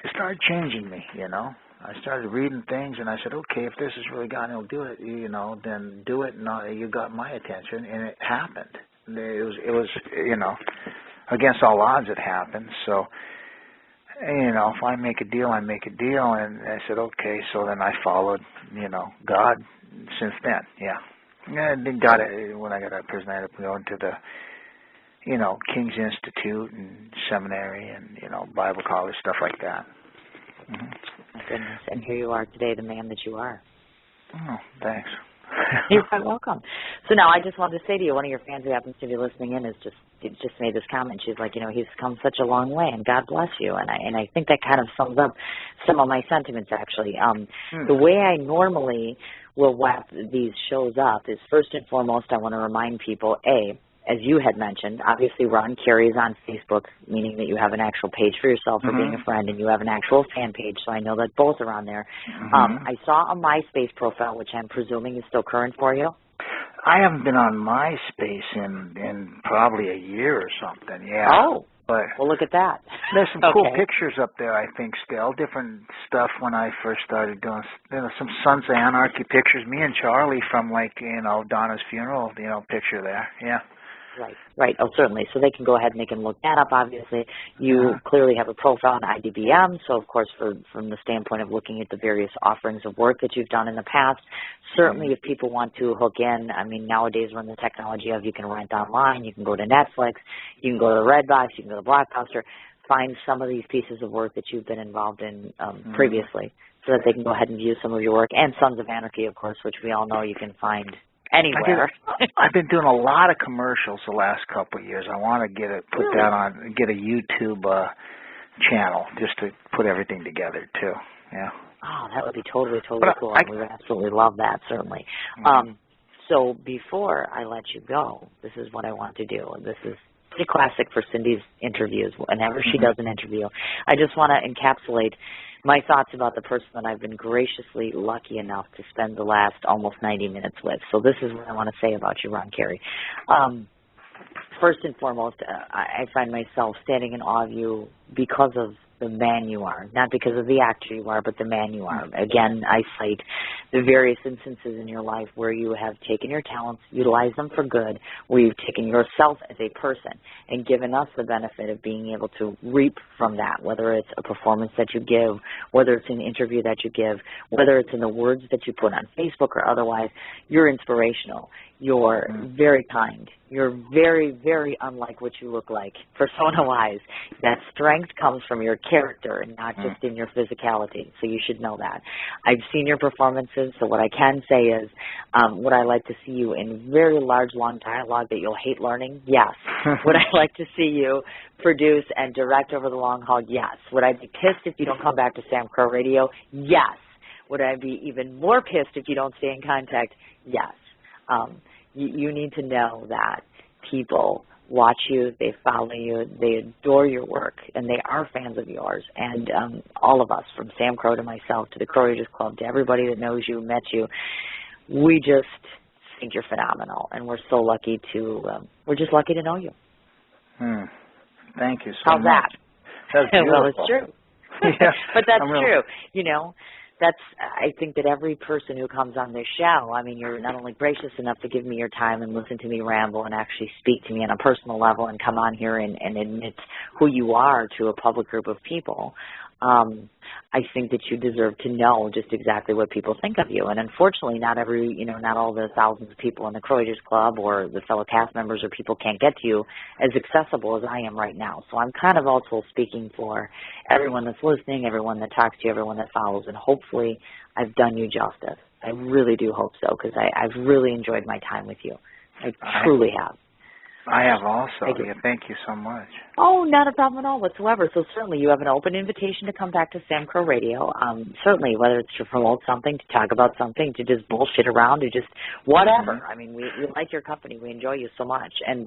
it started changing me, you know. I started reading things, and I said, okay, if this is really God and He'll do it, you know, then do it, and you got my attention, and it happened. It was, you know, against all odds it happened. So, you know, if I make a deal, I make a deal, and I said, okay. So then I followed, you know, God since then, yeah. And then when I got out of prison, I ended up going to the, you know, King's Institute and seminary and, you know, Bible college, stuff like that. Mm-hmm. My goodness. And here you are today, the man that you are. Oh, thanks. You're quite welcome. So now I just wanted to say to you, one of your fans who happens to be listening in just made this comment. She's like, you know, he's come such a long way, and God bless you. And I think that kind of sums up some of my sentiments, actually. The way I normally will wrap these shows up is, first and foremost, I want to remind people, as you had mentioned, obviously Ron Kari is on Facebook, meaning that you have an actual page for yourself for being a friend, and you have an actual fan page, so I know that both are on there. I saw a MySpace profile, which I'm presuming is still current for you. I haven't been on MySpace in probably a year or something, yeah. Oh, but well, look at that. There's some cool pictures up there, I think, still. Different stuff when I first started doing, you know, some Sons of Anarchy pictures. Me and Charlie from, like, you know, Donna's funeral, you know, picture there, yeah. Right. Oh, certainly. So they can go ahead and they can look that up, obviously. You clearly have a profile on IDBM, so, of course, from the standpoint of looking at the various offerings of work that you've done in the past, certainly if people want to hook in, I mean, nowadays we're in the technology of you can rent online, you can go to Netflix, you can go to Redbox, you can go to Blockbuster, find some of these pieces of work that you've been involved in previously so that they can go ahead and view some of your work. And Sons of Anarchy, of course, which we all know you can find anywhere. I've been doing a lot of commercials the last couple of years. I want to get a YouTube channel just to put everything together too. Yeah. Oh, that would be totally cool. We would absolutely love that, certainly. So before I let you go, this is what I want to do. This is pretty classic for Cindy's interviews. Whenever she does an interview, I just want to encapsulate my thoughts about the person that I've been graciously lucky enough to spend the last almost 90 minutes with. So this is what I want to say about you, Ron Kari. First and foremost, I find myself standing in awe of you because of the man you are, not because of the actor you are, but the man you are. Again, I cite the various instances in your life where you have taken your talents, utilized them for good, where you've taken yourself as a person and given us the benefit of being able to reap from that, whether it's a performance that you give, whether it's an interview that you give, whether it's in the words that you put on Facebook or otherwise. You're inspirational. You're very kind. You're very, very unlike what you look like, persona-wise. That strength comes from your character and not just in your physicality, so you should know that. I've seen your performances, so what I can say is would I like to see you in very large, long dialogue that you'll hate learning? Yes. Would I like to see you produce and direct over the long haul? Yes. Would I be pissed if you don't come back to Sam Crow Radio? Yes. Would I be even more pissed if you don't stay in contact? Yes. You need to know that people watch you, they follow you, they adore your work, and they are fans of yours. And all of us, from Sam Crow to myself to the Crow Readers Club to everybody that knows you, met you, we just think you're phenomenal, and we're so lucky to, we're just lucky to know you. Thank you so much. How's that? That's beautiful. Well, it's true. Yeah, but that's true. You know, I think that every person who comes on this show, I mean, you're not only gracious enough to give me your time and listen to me ramble and actually speak to me on a personal level and come on here and admit who you are to a public group of people. I think that you deserve to know just exactly what people think of you. And unfortunately, not all the thousands of people in the Crow Readers Club or the fellow cast members or people can't get to you as accessible as I am right now. So I'm kind of also speaking for everyone that's listening, everyone that talks to you, everyone that follows, and hopefully I've done you justice. I really do hope so, because I've really enjoyed my time with you. I truly have. I have also. Thank you so much. Oh, not a problem at all whatsoever. So certainly you have an open invitation to come back to Sam Crow Radio. Certainly, whether it's to promote something, to talk about something, to just bullshit around, to just whatever. I mean, we like your company. We enjoy you so much. And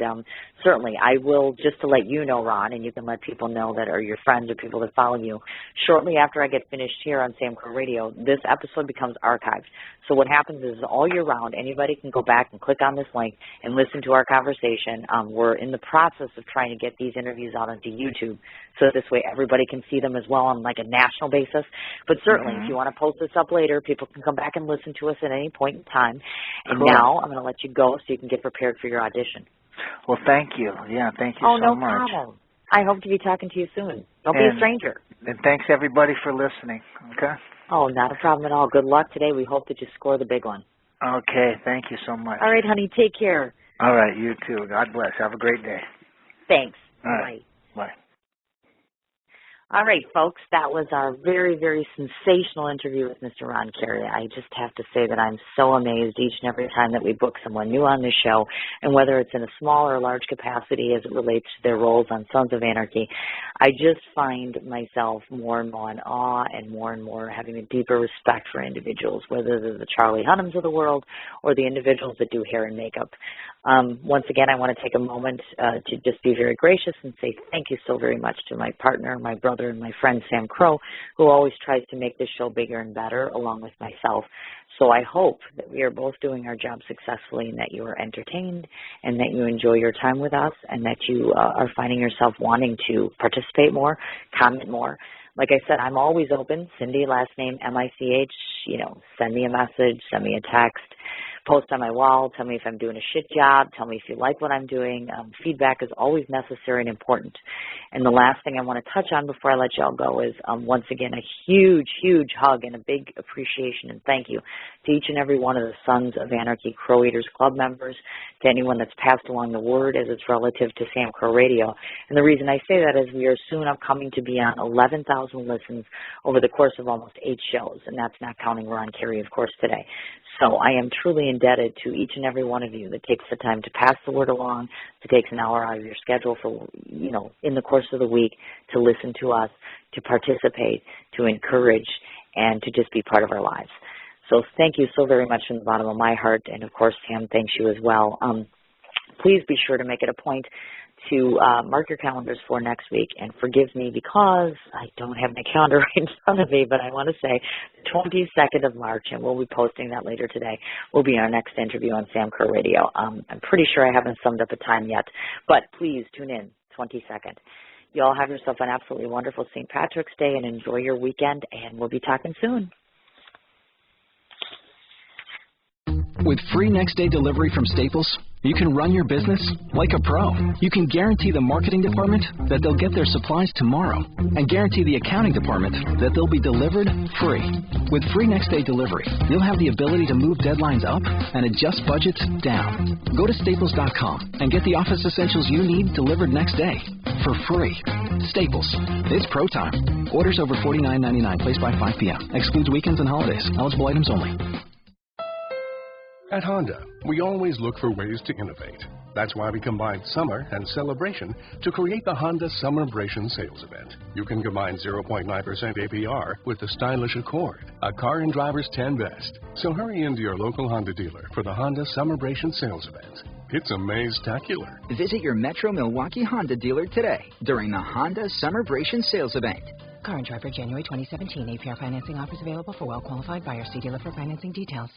certainly I will, just to let you know, Ron, and you can let people know that are your friends or people that follow you, shortly after I get finished here on Sam Crow Radio, this episode becomes archived. So what happens is all year round, anybody can go back and click on this link and listen to our conversation. We're in the process of trying to get these interviews out onto YouTube, so this way everybody can see them as well on like a national basis. But certainly, if you want to post this up later, people can come back and listen to us at any point in time. And now I'm going to let you go so you can get prepared for your audition. Well, thank you. Yeah, thank you so much. Oh, no problem. I hope to be talking to you soon. Don't be a stranger. And thanks, everybody, for listening. Okay? Oh, not a problem at all. Good luck today. We hope that you score the big one. Okay. Thank you so much. All right, honey. Take care. All right. You too. God bless. Have a great day. Thanks. All right. Bye. All right, folks, that was our very, very sensational interview with Mr. Ron Kari. I just have to say that I'm so amazed each and every time that we book someone new on this show, and whether it's in a small or large capacity as it relates to their roles on Sons of Anarchy, I just find myself more and more in awe and more having a deeper respect for individuals, whether they're the Charlie Hunnams of the world or the individuals that do hair and makeup. Once again, I want to take a moment to just be very gracious and say thank you so very much to my partner, my brother, and my friend Sam Crow, who always tries to make this show bigger and better along with myself. So I hope that we are both doing our job successfully and that you are entertained and that you enjoy your time with us and that you are finding yourself wanting to participate more, comment more. Like I said, I'm always open. Cindy, last name M-I-C-H, send me a message, send me a text. Post on my wall, tell me if I'm doing a shit job, tell me if you like what I'm doing. Feedback is always necessary and important. And the last thing I want to touch on before I let y'all go is, once again, a huge, huge hug and a big appreciation and thank you to each and every one of the Sons of Anarchy Crow Readers Club members, to anyone that's passed along the word as it's relative to Sam Crow Radio. And the reason I say that is we are soon upcoming to be on 11,000 listens over the course of almost 8 shows, and that's not counting Ron Kari, of course, today. So I am truly indebted to each and every one of you that takes the time to pass the word along, that takes an hour out of your schedule for, in the course of the week to listen to us, to participate, to encourage, and to just be part of our lives. So thank you so very much from the bottom of my heart, and of course Sam thanks you as well. Please be sure to make it a point to mark your calendars for next week, and forgive me because I don't have my calendar right in front of me, but I want to say the 22nd of March, and we'll be posting that later today, will be our next interview on Sam Crow Radio. I'm pretty sure I haven't summed up a time yet, but please tune in, 22nd. You all have yourself an absolutely wonderful St. Patrick's Day and enjoy your weekend, and we'll be talking soon. With free next-day delivery from Staples, you can run your business like a pro. You can guarantee the marketing department that they'll get their supplies tomorrow and guarantee the accounting department that they'll be delivered free. With free next-day delivery, you'll have the ability to move deadlines up and adjust budgets down. Go to staples.com and get the office essentials you need delivered next day for free. Staples. It's pro time. Orders over $49.99 placed by 5 p.m. Excludes weekends and holidays. Eligible items only. At Honda, we always look for ways to innovate. That's why we combined summer and celebration to create the Honda Summerbration sales event. You can combine 0.9% APR with the stylish Accord, a car and driver's 10 best. So hurry into your local Honda dealer for the Honda Summerbration sales event. It's amaze-tacular. Visit your Metro Milwaukee Honda dealer today during the Honda Summerbration sales event. Car and driver January 2017. APR financing offers available for well-qualified buyers. See dealer for financing details.